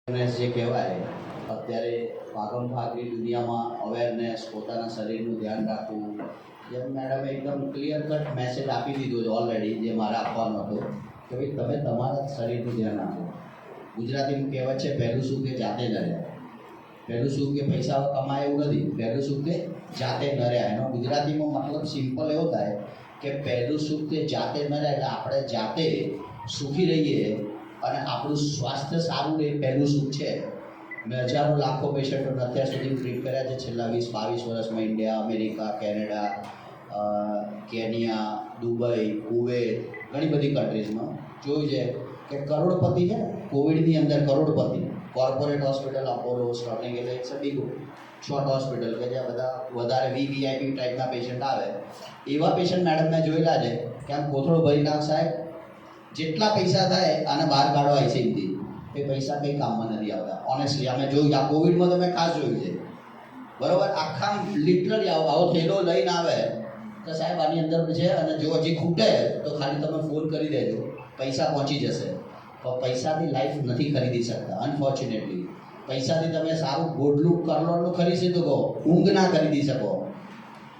જે કહેવાય અત્યારે ભાગમભાગની દુનિયામાં અવેરનેસ, પોતાના શરીરનું ધ્યાન રાખવું, જેમ મેડમે એકદમ ક્લિયર કટ મેસેજ આપી દીધો છે ઓલરેડી, જે મારે આપવાનો હતો કે ભાઈ તમે તમારા શરીરનું ધ્યાન રાખો. ગુજરાતીમાં કહેવત છે, પહેલું સુખ કે જાતે ન રહ્યા. પહેલું સુખ કે પૈસા કમાય એવું નથી, પહેલું સુખ કે જાતે ન રહ્યા. એનો ગુજરાતીમાં મતલબ સિમ્પલ એવો થાય કે પહેલું સુખ કે જાતે ન રહ્યા, એટલે આપણે જાતે સુખી રહીએ અને આપણું સ્વાસ્થ્ય સારું રહે, પહેલું સુખ છે. મેં હજારો લાખો પેશન્ટોને અત્યાર સુધી ટ્રીટ કર્યા છે છેલ્લા 20-22 વર્ષમાં. India, America, Canada, Kenya, Dubai, Kuwait, ઘણી બધી કન્ટ્રીઝમાં જોયું છે કે કરોડપતિ છે ને, કોવિડની અંદર કરોડપતિ. કોર્પોરેટ હોસ્પિટલ, અપોલો, સ્ટર્લિંગ, એટલે it's a big short hospital કે જ્યાં બધા વધારે વીવીઆઈપી ટાઈપના પેશન્ટ આવે. એવા પેશન્ટ મેડમ મેં જોયેલા છે કે આમ કોથળો ભરી નાખ સાહેબ, જેટલા પૈસા થાય આને બહાર કાઢો આઈસીયુથી, એ પૈસા કંઈ કામમાં નથી આવતા. ઓનેસ્ટલી અમે જોયું, આ કોવિડમાં તમે ખાસ જોયું છે, બરાબર. આખા લિટરલી આવો થેલો લઈને આવે તો સાહેબ આની અંદર છે, અને જો હજી ખૂટે તો ખાલી તમે ફોન કરી દેજો, પૈસા પહોંચી જશે. પણ પૈસાથી લાઈફ નથી ખરીદી શકતા, અનફોર્ચ્યુનેટલી. પૈસાથી તમે સારું ગોડલું કરલોનું ખરીદી શકો, ઊંઘ ના ખરીદી શકો.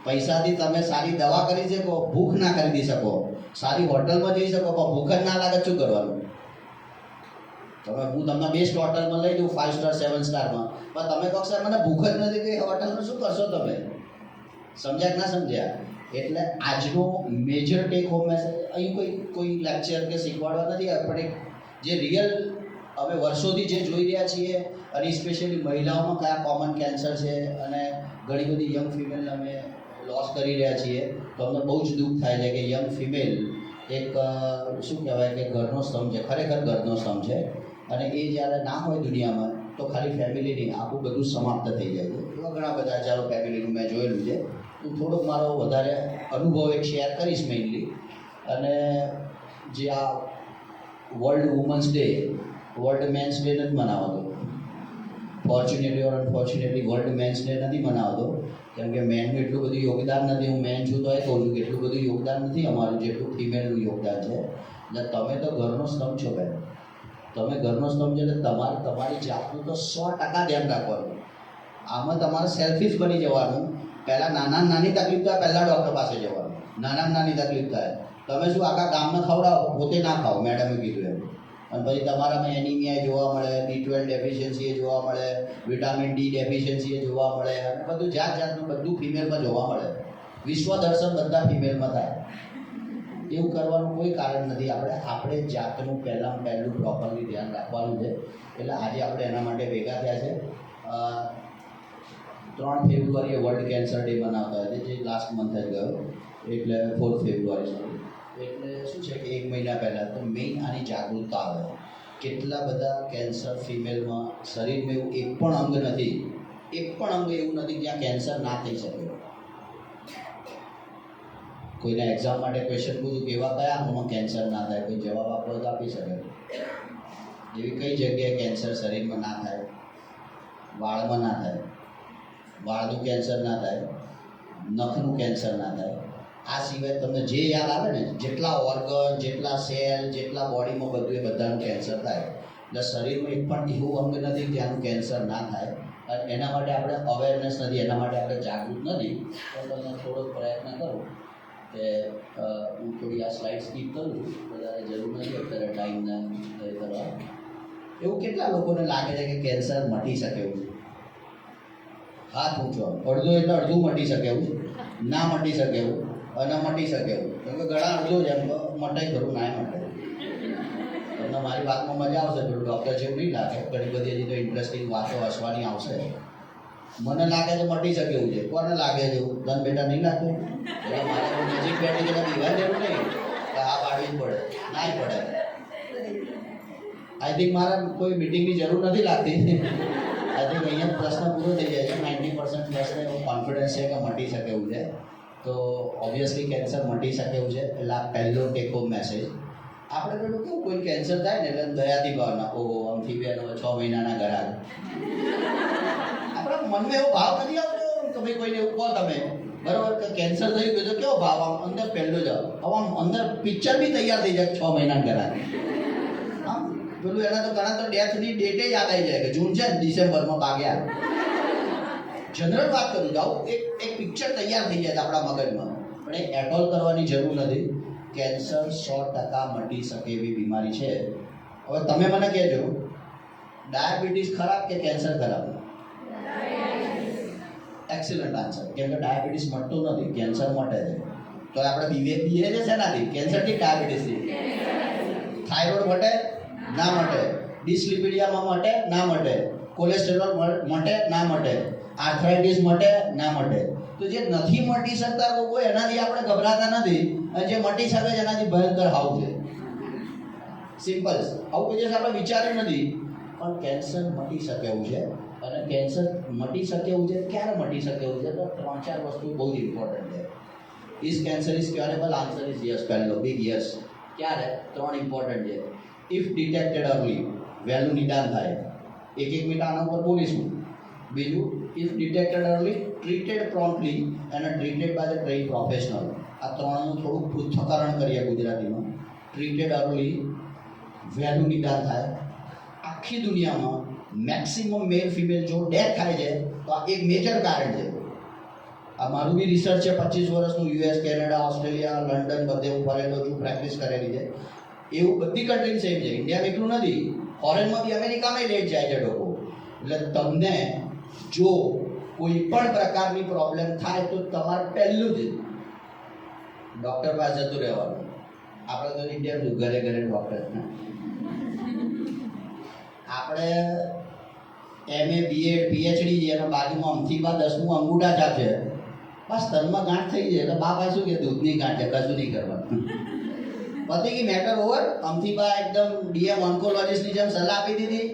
પૈસાથી તમે સારી દવા કરી શકો, ભૂખ ના ખરીદી શકો. સારી હોટલમાં જઈ શકો, પણ ભૂખ જ ના લાગે, શું કરવાનું? હું તમને બેસ્ટ હોટલમાં લઈ દઉં, 5 સ્ટાર 7 સ્ટારમાં, પણ તમે કહો સર મને ભૂખ જ નથી, કે હોટલમાં શું કરશો તમે? સમજ્યા કે ના સમજ્યા? એટલે આજનો મેજર ટેક હોમ મેસેજ, અહીં કોઈ લેક્ચર કે શીખવાડવા નથી, પણ એક જે રિયલ અમે વર્ષોથી જે જોઈ રહ્યા છીએ, અને સ્પેશિયલી મહિલાઓમાં કયા કોમન કેન્સર છે, અને ઘણી બધી યંગ ફિમેલને અમે લોસ કરી રહ્યા છીએ. તો અમને બહુ જ દુઃખ થાય છે કે યંગ ફિમેલ એક શું કહેવાય કે ઘરનો સ્તંભ છે, ખરેખર ઘરનો સ્તંભ છે. અને એ જ્યારે ના હોય દુનિયામાં તો ખાલી ફેમિલી નહીં, આખું બધું સમાપ્ત થઈ જાય છે. એવા ઘણા બધા હજારો ફેમિલીનું મેં જોયેલું છે. હું થોડોક મારો વધારે અનુભવ એક શેર કરીશ મેઇનલી. અને જે આ world women's day, world men's day નથી મનાવતો, fortunately or unfortunately world men's day નથી મનાવતો, કેમ કે મેનનું એટલું બધું યોગદાન નથી. હું મેન છું તો એ કહું છું કે એટલું બધું યોગદાન નથી અમારું જેટલું ફિમેલનું યોગદાન છે. એટલે તમે તો ઘરનો સ્તંભ છો બેન, તમે ઘરનો સ્તંભ છે, એટલે તમારી જાતનું તો 100% ધ્યાન રાખવાનું. આમાં તમારે સેલ્ફિશ બની જવાનું. પહેલાં નાની તકલીફ થાય, પહેલાં ડૉક્ટર પાસે જવાનું. નાની તકલીફ થાય, તમે શું આખા ગામને ખવડાવો, પોતે ના ખાઓ, મેડમે કીધું એમ. અને પછી તમારામાં એનિમિયા જોવા મળે, B12 ડેફિશિયન્સી જોવા મળે, વિટામિન D ડેફિશિયન્સી જોવા મળે, અને બધું જાતનું બધું ફિમેલમાં જોવા મળે. વિશ્વ દર્શન બધા ફિમેલમાં થાય. એવું કરવાનું કોઈ કારણ નથી. આપણે જાતનું પહેલું પ્રોપરલી ધ્યાન રાખવાનું છે. એટલે આજે આપણે એના માટે ભેગા થયા છે. 3 ફેબ્રુઆરીએ વર્લ્ડ કેન્સર ડે મનાવતા હતા, જે લાસ્ટ મંથ જ ગયો, એટલે 4 ફેબ્રુઆરી. એટલે શું છે કે 1 મહિના પહેલાં તો મેઇન આની જાગૃતતા આવે. કેટલા બધા કેન્સર ફિમેલમાં, શરીરમાં એવું એક પણ અંગ નથી, એક પણ અંગ એવું નથી જ્યાં કેન્સર ના થઈ શકે. કોઈના એક્ઝામ માટે ક્વેશ્ચન પૂછું કે એવા કયા અંગમાં કેન્સર ના થાય, કોઈ જવાબ આપો તો આપી શકે. એવી કઈ જગ્યાએ કેન્સર શરીરમાં ના થાય? વાળમાં ના થાય, વાળનું કેન્સર ના થાય, નખનું કેન્સર ના થાય. આ સિવાય તમને જે યાદ આવે ને, જેટલા ઓર્ગન, જેટલા સેલ, જેટલા બોડીમાં બધું, એ બધાનું કેન્સર થાય. એટલે શરીરમાં એક પણ એવું અંગ નથી જ્યાંનું કેન્સર ના થાય. અને એના માટે આપણે અવેરનેસ નથી, એના માટે આપણે જાગૃત નથી. તો તમે થોડોક પ્રયત્ન કરો કે હું થોડી આ સ્લાઇડ સ્કીપ કરું છું, વધારે જરૂર નથી અત્યારે ટાઈમને કરવા. એવું કેટલા લોકોને લાગે છે કે કેન્સર મટી શકે એવું? હાથ ઊંચો. અડધું એટલે અડધું મટી શકે એવું, ના મટી શકે એવું, અને મટી શકે એવું. કેમ કે ઘણા અડધો જ એમ મટાઈ ખરું, ના મટે. તમને મારી વાતમાં મજા આવશે, થોડું ડૉક્ટર જેવું નહીં લાગે. ઘણી બધી હજી તો ઇન્ટરેસ્ટિંગ વાતો હસવાની આવશે. મને લાગે છે મટી શકે એવું છે. કોને લાગે છે એવું? તને બેટા નહીં લાગે? એટલે મારે નજીક બેઠી એટલે દીવાય જેવું નહીં કે આ પાડવી જ પડે, ના પડે. આઈ થિંક મારે કોઈ મિટિંગની જરૂર નથી લાગતી. આઈ થિંક અહીંયા પ્રશ્ન પૂરો થઈ જાય છે. 90% પ્રશ્ન એવો કોન્ફિડન્સ છે કે મટી શકે એવું છે. તો ઓબ્વિયસલી કેન્સર મટી શકે એવું છે. એટલે આ પહેલો ટેક હોમ મેસેજ. આપણે પેલું કેવું, કોઈ કેન્સર થાય ને એટલે દયાથી ભાવના, ઓહો આમથી બેન 6 મહિનાના ઘરા. આપણા મનમાં એવો ભાવ નથી આવતો કે ભાઈ કોઈને એવું કહો તમે, બરાબર, કે કેન્સર થયું ગયું તો કેવો ભાવ આમ અંદર પહેલો જ હવે આમ અંદર પિક્ચર બી તૈયાર થઈ જાય 6 મહિના ઘરા. આમ પેલું એના તો ઘણા તો ડેથની ડેટે યાદ આવી જાય કે જૂન છે ને ડિસેમ્બરમાં ભાગ્યા. જનરલ વાત કરું જાઉં એક પિક્ચર તૈયાર થઈ જાય આપણા મગજમાં, પણ એ એટોલ કરવાની જરૂર નથી. કેન્સર 100% મટી શકે એવી બીમારી છે. હવે તમે મને કહેજો, ડાયાબિટીસ ખરાબ કે કેન્સર ખરાબ? Excellent answer. કેમ કે ડાયાબિટીસ મટતું નથી, કેન્સર મટે છે. તો આપણે બીએ છે શેનાથી? કેન્સરથી, ડાયાબિટીસથી. થાઇરોઇડ મટે? ના મટે. ડિસ્લિપિડિયામાં મટે? ના મટે. કોલેસ્ટેરોલ મટે? ના મટે. આર્થરાઇટિસ મટે? ના મટે. તો જે નથી મટી શકતા લોકો એનાથી આપણે ગભરાતા નથી, અને જે મટી શકે છે એનાથી ભયંકર હાવ છે. સિમ્પલ. આવું કોઈ દિવસ આપણે વિચાર્યું નથી, પણ કેન્સર મટી શકે એવું છે. અને કેન્સર મટી શકે એવું છે ક્યારે મટી શકે એવું છે? તો 3-4 વસ્તુ બહુ જ ઇમ્પોર્ટન્ટ છે. Is cancer is curable? Answer is yes. પહેલો બિગ યસ. ક્યારે? 3 ઇમ્પોર્ટન્ટ છે. ઇફ ડિટેક્ટેડ અર્લી, વહેલું નિદાન થાય. એક મિનિટ આના ઉપર બોલીશું. બીજું, if detected early, treated promptly અને treated by the trained professional. આ ત્રણનું થોડુંક પૃથ્થકરણ કરીએ ગુજરાતીમાં. ટ્રીટેડ અર્લી, વહેલું નિદાન થાય. આખી દુનિયામાં મેક્સિમમ મેલ ફિમેલ જો ડેથ થાય છે તો આ એક મેજર કારણ છે. આ મારું બી રિસર્ચ છે, 25 વર્ષનું. યુએસ, કેનેડા, ઓસ્ટ્રેલિયા, લંડન બધે હું ફરેલો છું, પ્રેક્ટિસ કરેલી છે. એવું બધી કન્ટ્રી સેમ છે. ઇન્ડિયામાં એકલું નથી, ફોરેનમાં બી અમેરિકામાં લેટ જાય છે લોકો. એટલે તમને જો કોઈ પણ પ્રકારની પ્રોબ્લેમ થાય તો તમારે પહેલું જ ડૉક્ટર પાસે જતું રહેવાનું. આપણે તો ઇન્ડિયા ઘરે ઘરે ડૉક્ટર. આપણે MA, BEd, PhD છે અને બાજુમાં અમથી બા 10મું અંગૂઠા છાપ છે. બસ સ્તનમાં ગાંઠ થઈ જાય એટલે બાપા શું કે દૂધની ગાંઠ છે, કશું નહીં કરવાનું. પતી ગઈ, મેટર ઓવર. અમથી બા એકદમ DM ઓન્કોલોજીસ્ટની જેમ સલાહ આપી દીધી.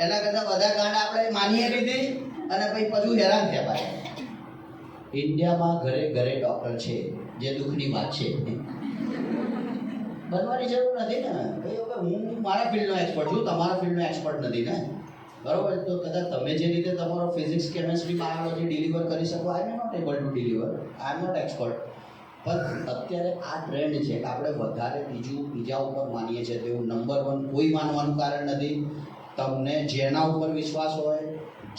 એના કરતાં બધા ગાંઠ આપણે માનીએ લીધી અને પછી પાછું હેરાન થયા પાછા. ઇન્ડિયામાં ઘરે ઘરે ડૉક્ટર છે, જે દુઃખની વાત છે. બનવાની જરૂર નથી ને ભાઈ. હવે હું મારા ફિલ્ડનો એક્સપર્ટ છું, તમારા ફિલ્ડનો એક્સપર્ટ નથી ને, બરોબર? તો કદાચ તમે જે રીતે તમારો ફિઝિક્સ, કેમેસ્ટ્રી, બાયોલોજી ડિલિવર કરી શકો, I am not able to deliver, I am not expert. પણ અત્યારે આ ટ્રેન્ડ છે કે આપણે વધારે બીજા ઉપર માનીએ છીએ. તેવું નંબર 1 કોઈ માનવાનું કારણ નથી. તમને જેના ઉપર વિશ્વાસ હોય,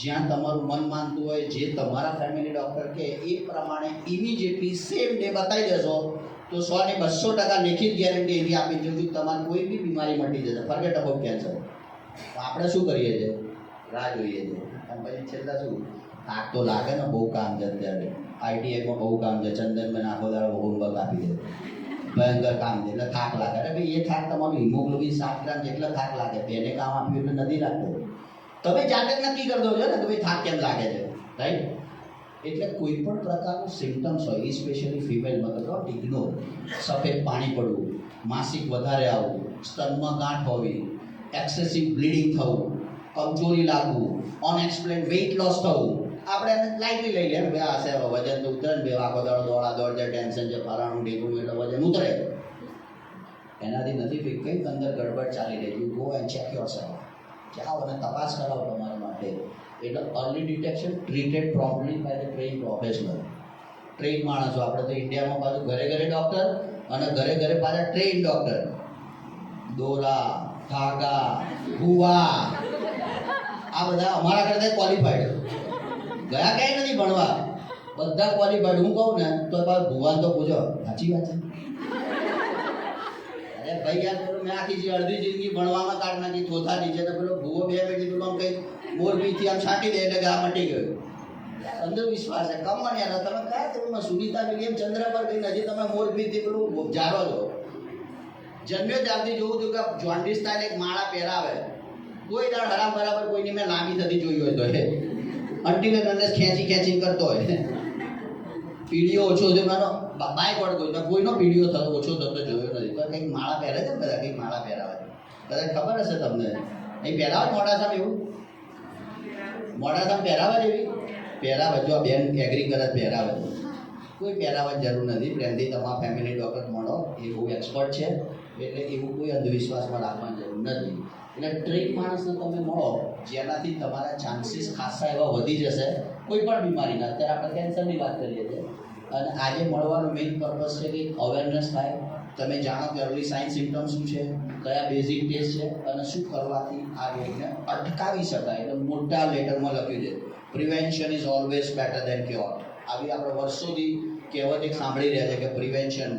જ્યાં તમારું મન માનતું હોય, જે તમારા ફેમિલી ડૉક્ટર કે એ પ્રમાણે ઇમિડિયેટલી સેમ ડે બતાવી દેશો તો 100 ને 200% લેખિત ગેરંટી એવી આપી દઉં છું તમારી કોઈ બી બીમારી મટી જશે. Forget about cancer. આપણે શું કરીએ છીએ? રાહ જોઈએ છીએ. અને પછી છેલ્લા શું, થાક તો લાગે ને, બહુ કામ છે અત્યારે. ITIમાં બહુ કામ છે, ચંદનબેન આખો દાડો હોમવર્ક આપી દે, ભયંકર કામ છે એટલે થાક લાગે. અરે ભાઈ, એ થાક તમારું હિમોગ્લોબિન 7 ગ્રામ જેટલા થાક લાગે, તેને કામ આપ્યું એટલે નથી લાગતો. તમે જાતે નક્કી કરી દો છો ને કે ભાઈ થાક કેમ લાગે છે, રાઈટ? એટલે કોઈ પણ પ્રકારનું સિમ્ટમ્સ હોય, સ્પેશિયલી ફિમેલમાં, તો ડોન્ટ ઇગ્નોર. સફેદ પાણી પડવું, માસિક વધારે આવવું, સ્તનમાં ગાંઠ હોવી, એક્સેસિવ બ્લીડિંગ થવું, કમજોરી લાગવું, અનએક્સપ્લેન્ડ વેઇટ લોસ થવું, આપણે એને લાઇટલી લઈ લઈએ. ભાઈ આ હશે વજન તો ઉતરે ને, બે આખો દાડો દોડા દોડ છે, ટેન્શન છે, ફલાણું ઢીકું એટલે વજન ઉતરે. એનાથી નથી, કંઈક અંદર ગડબડ ચાલી રહી. You go and check yourself. જાઓ અને તપાસ કરાવો તમારા માટે. એટલે early detection, treated promptly by the train professional. Train માણસો. આપણે તો ઇન્ડિયામાં પાછું ઘરે ઘરે ડૉક્ટર અને ઘરે ઘરે પાછા ટ્રેઇન ડૉક્ટર. દોરા, ધાગા, ભૂવા, આ બધા અમારા કરતા ક્વોલિફાઈડ. ગયા ક્યાંય નથી ભણવા, બધા ક્વોલિફાઈડ. હું કહું ને તો ભૂવાન તો પૂછો, સાચી વાત છે? અરે ભાઈ યાર, મેં આખી અડધી જિંદગી ભણવામાં કાઢ નાખી, ચોથા નીચે તો પેલો ભૂવો 2 મિનિટ પેલો આમ કંઈક મોરબીથી આમ છાંટી દે એટલે કે આ મટી ગયું. અંધવિશ્વાસ છે. કમણ યાર, તમે કયા તમે સુનીતા વિલિયમ ચંદ્ર પર ગઈ, હજી તમે મોરબીથી પેલું જારો છો. જન્મ્યો ત્યારથી જોઉં છું કે જોન્ડિસ થાય એક માળા પહેરાવે. કોઈ દાડ હરામ બરાબર કોઈની મેં લાંબી થતી જોઈ હોય તો એ અંટીને નંદેશ ખેંચી કરતો હોય. પીડીઓ ઓછો થયો, મારો બાય ગોડ કોઈનો પીડીઓ થતો ઓછો થતો જોયો નથી. તો કંઈક માળા પહેરે છે ને બધા, કંઈક માળા પહેરાવે છે. કદાચ ખબર હશે તમને. અહીં પહેરાવે મોડાસામાં એવું? મોડાસામાં પહેરાવે જ એવી? પહેરાવે. જો આ બેન એગ્રી કરે પહેરાવે. કોઈ પહેરાવાની જરૂર નથી. પ્રેમથી તમારા ફેમિલી ડૉક્ટર મળો, એ બહુ એક્સપર્ટ છે. એટલે એવું કોઈ અંધવિશ્વાસમાં રાખવાની જરૂર નથી. એટલે ટ્રેન માણસને તમે મળો, જેનાથી તમારા ચાન્સીસ ખાસા એવા વધી જશે કોઈ પણ બીમારીના. અત્યારે આપણે કેન્સરની વાત કરીએ છીએ અને આજે મળવાનો મેઇન પર્પઝ છે કે અવેરનેસ થાય. તમે જાણો કે અર્લી સાઇન સિમ્ટમ્સ શું છે, કયા બેઝિક ટેસ્ટ છે અને શું કરવાથી આ રોગને અટકાવી શકાય. એટલે મોટા લેટરમાં લખ્યું છે prevention is always better than cure. આવી આપણે વર્ષોથી કહેવત એક સાંભળી રહ્યા છે કે પ્રિવેન્શન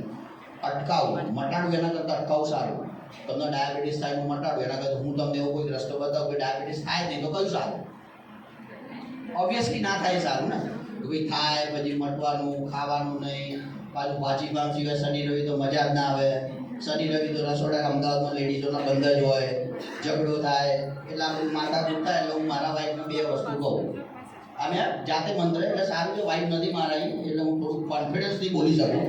અટકાવવું, મટાડવું એના કરતાં અટકાવવું સારું. તમને ડાયાબિટીસ થાય હું મટાડું એના કરતાં હું તમને એવો કોઈ રસ્તો બતાવું કે ડાયાબિટીસ થાય નહીં તો કયું સારું? ઓબ્વિયસલી ના થાય સારું ને. ભાઈ થાય પછી મટવાનું, ખાવાનું નહીં, પાછું ભાજીપાવ સિવાય શનિ રવિ તો મજા જ ના આવે. શનિ રવિ તો રસોડા અમદાવાદમાં લેડીઝોના બંધ જ હોય, ઝઘડો થાય, એટલે આ બધું માથા કૂટ થાય. એટલે હું મારા વાઈફને બે વસ્તુ કહું. અમે જાતે મંત્ર એટલે સારું કે વાઈફ નથી મારા એટલે હું થોડું કોન્ફિડન્સથી બોલી શકું.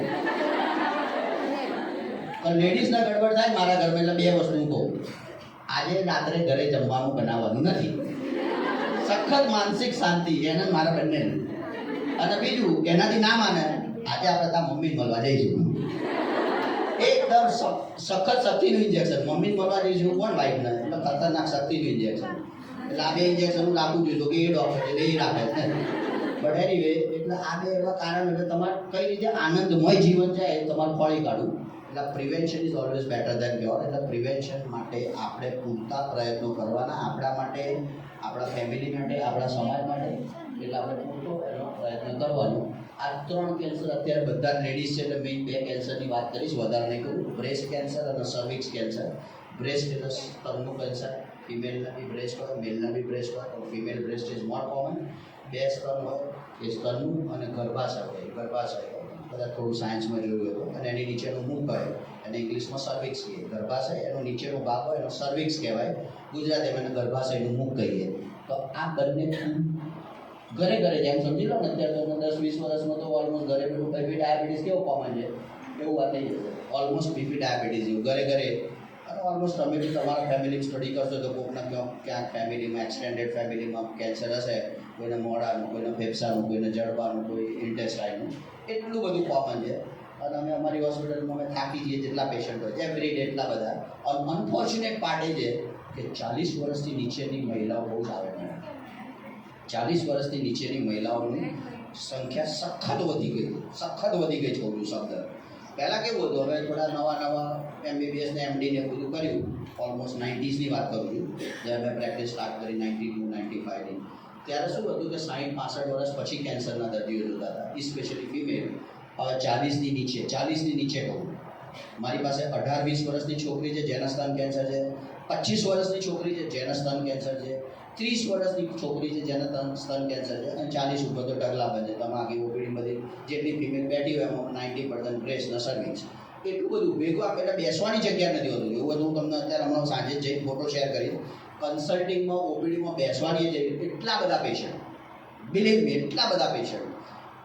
પણ લેડીઝને ગડબડ થાય મારા ઘરમાં એટલે બે વસ્તુ હું કહું. આજે રાત્રે ઘરે જમવાનું બનાવવાનું નથી. સખત માનસિક શાંતિ એને મારા બંને. અને બીજું એનાથી ના માને આજે આપણે ત્યાં મમ્મી મળવા જઈશું. એકદમ સખત શક્તિનું ઇન્જેક્શન. મમ્મી મળવા જઈશું કોણ વાઈફને એટલે ખતરનાક શક્તિનું ઇન્જેક્શન. એટલે આ બે ઇન્જેક્શન હું રાખું છું કે એ ડૉક્ટર એટલે એ રાખે છે. બટ એનીવે એટલે આ બે એવા કારણ એટલે તમારે કઈ રીતે આનંદમય જીવન જાય એ તમારે ફળી કાઢવું. એટલે prevention is always better than cure. એટલે પ્રિવેન્શન માટે આપણે પૂરતા પ્રયત્નો કરવાના, આપણા માટે, આપણા ફેમિલી માટે, આપણા સમાજ માટે. એટલે આપણે પૂરતો એનો પ્રયત્ન કરવાનો. આ 3 કેન્સર અત્યારે બધા લેડીઝ છે એટલે મેઇન 2 કેન્સરની વાત કરીશ, વધારે નહીં કરું. બ્રેસ્ટ કેન્સર અને સર્વિક્સ કેન્સર. બ્રેસ્ટ એટલે સ્તનનું કેન્સર. ફિમેલના બી બ્રેસ્ટ હોય, મેલના બી બ્રેસ્ટ હોય. Female breast is more common. 2 સ્તન હોય એ સ્તનનું અને ગર્ભાશય હોય. ગર્ભાશય બધા થોડું સાયન્સમાં જોયું હતું. અને એની નીચેનું મુખ હોય એને ઇંગ્લિશમાં સર્વિક્સ કહીએ. ગર્ભાશય એનો નીચેનો ભાગ હોય એનો સર્વિક્સ કહેવાય. ગુજરાતીમાં એને ગર્ભાશયનું મુખ કહીએ. તો આ બંને ઘરે ઘરે જેમ સમજી લો ને અત્યારે તો 10-20 વર્ષમાં તો ઓલમોસ્ટ ઘરે બેઠું બીપી ડાયાબિટીસ કેવું કોમન છે એવું વાત થઈ જશે. ઓલમોસ્ટ બીપી ડાયાબિટીસ એવું ઘરે ઘરે. અને ઓલમોસ્ટ તમે બી તમારા ફેમિલી સ્ટડી કરશો તો કોઈકના ક્યાંક ફેમિલીમાં એક્સટેન્ડેડ ફેમિલીમાં કેન્સર હશે. કોઈને મોઢાનું, કોઈને ફેફસાનું, કોઈને જડબાનું, કોઈ ઇન્ટેસ્ટાઇનનું. એટલું બધું કોમન છે. અને અમે અમારી હોસ્પિટલમાં અમે થાકી જઈએ જેટલા પેશન્ટ હોય એવરી ડે એટલા બધા. અનફોર્ચ્યુનેટ પાર્ટ એ છે કે 40 વર્ષથી નીચેની મહિલાઓ બહુ જ આવે છે. 40 વર્ષથી નીચેની મહિલાઓની સંખ્યા સખત વધી ગઈ છું શબ્દ. પહેલાં કેવું હતું, હવે થોડા નવા MBBS ને MD ને બધું કર્યું. ઓલમોસ્ટ 90sની વાત કરું છું જ્યારે મેં પ્રેક્ટિસ સ્ટાર્ટ કરી 92-95ની. ત્યારે શું હતું કે 60-65 વર્ષ પછી કેન્સરના દર્દીઓ જોતા હતા, સ્પેશિયલી ફિમેલ. હવે 40ની નીચે કહું. મારી પાસે 18-20 વર્ષની છોકરી છે જેના સ્તન કેન્સર છે, 25 વર્ષની છોકરી છે જેના સ્તન કેન્સર છે, 30 વર્ષની છોકરી છે જેના સ્તન કેન્સર છે, અને 40 ઉપર તો ઢગલા બને. તમે આખી ઓપીડી બધી જેટલી ફિમેલ બેઠી હોય એમાં 90% બ્રેસ્ટ સર્વિક્સ. એટલું બધું ભેગું આપણે એટલે બેસવાની જગ્યા નથી હોતું. એવું બધું હું તમને અત્યારે હમણાં સાંજે જઈને ફોટો શેર કરી. કન્સલ્ટિંગમાં ઓપીડીમાં બેસવાની એટલા બધા પેશન્ટ, બિલીવ મી એટલા બધા પેશન્ટ.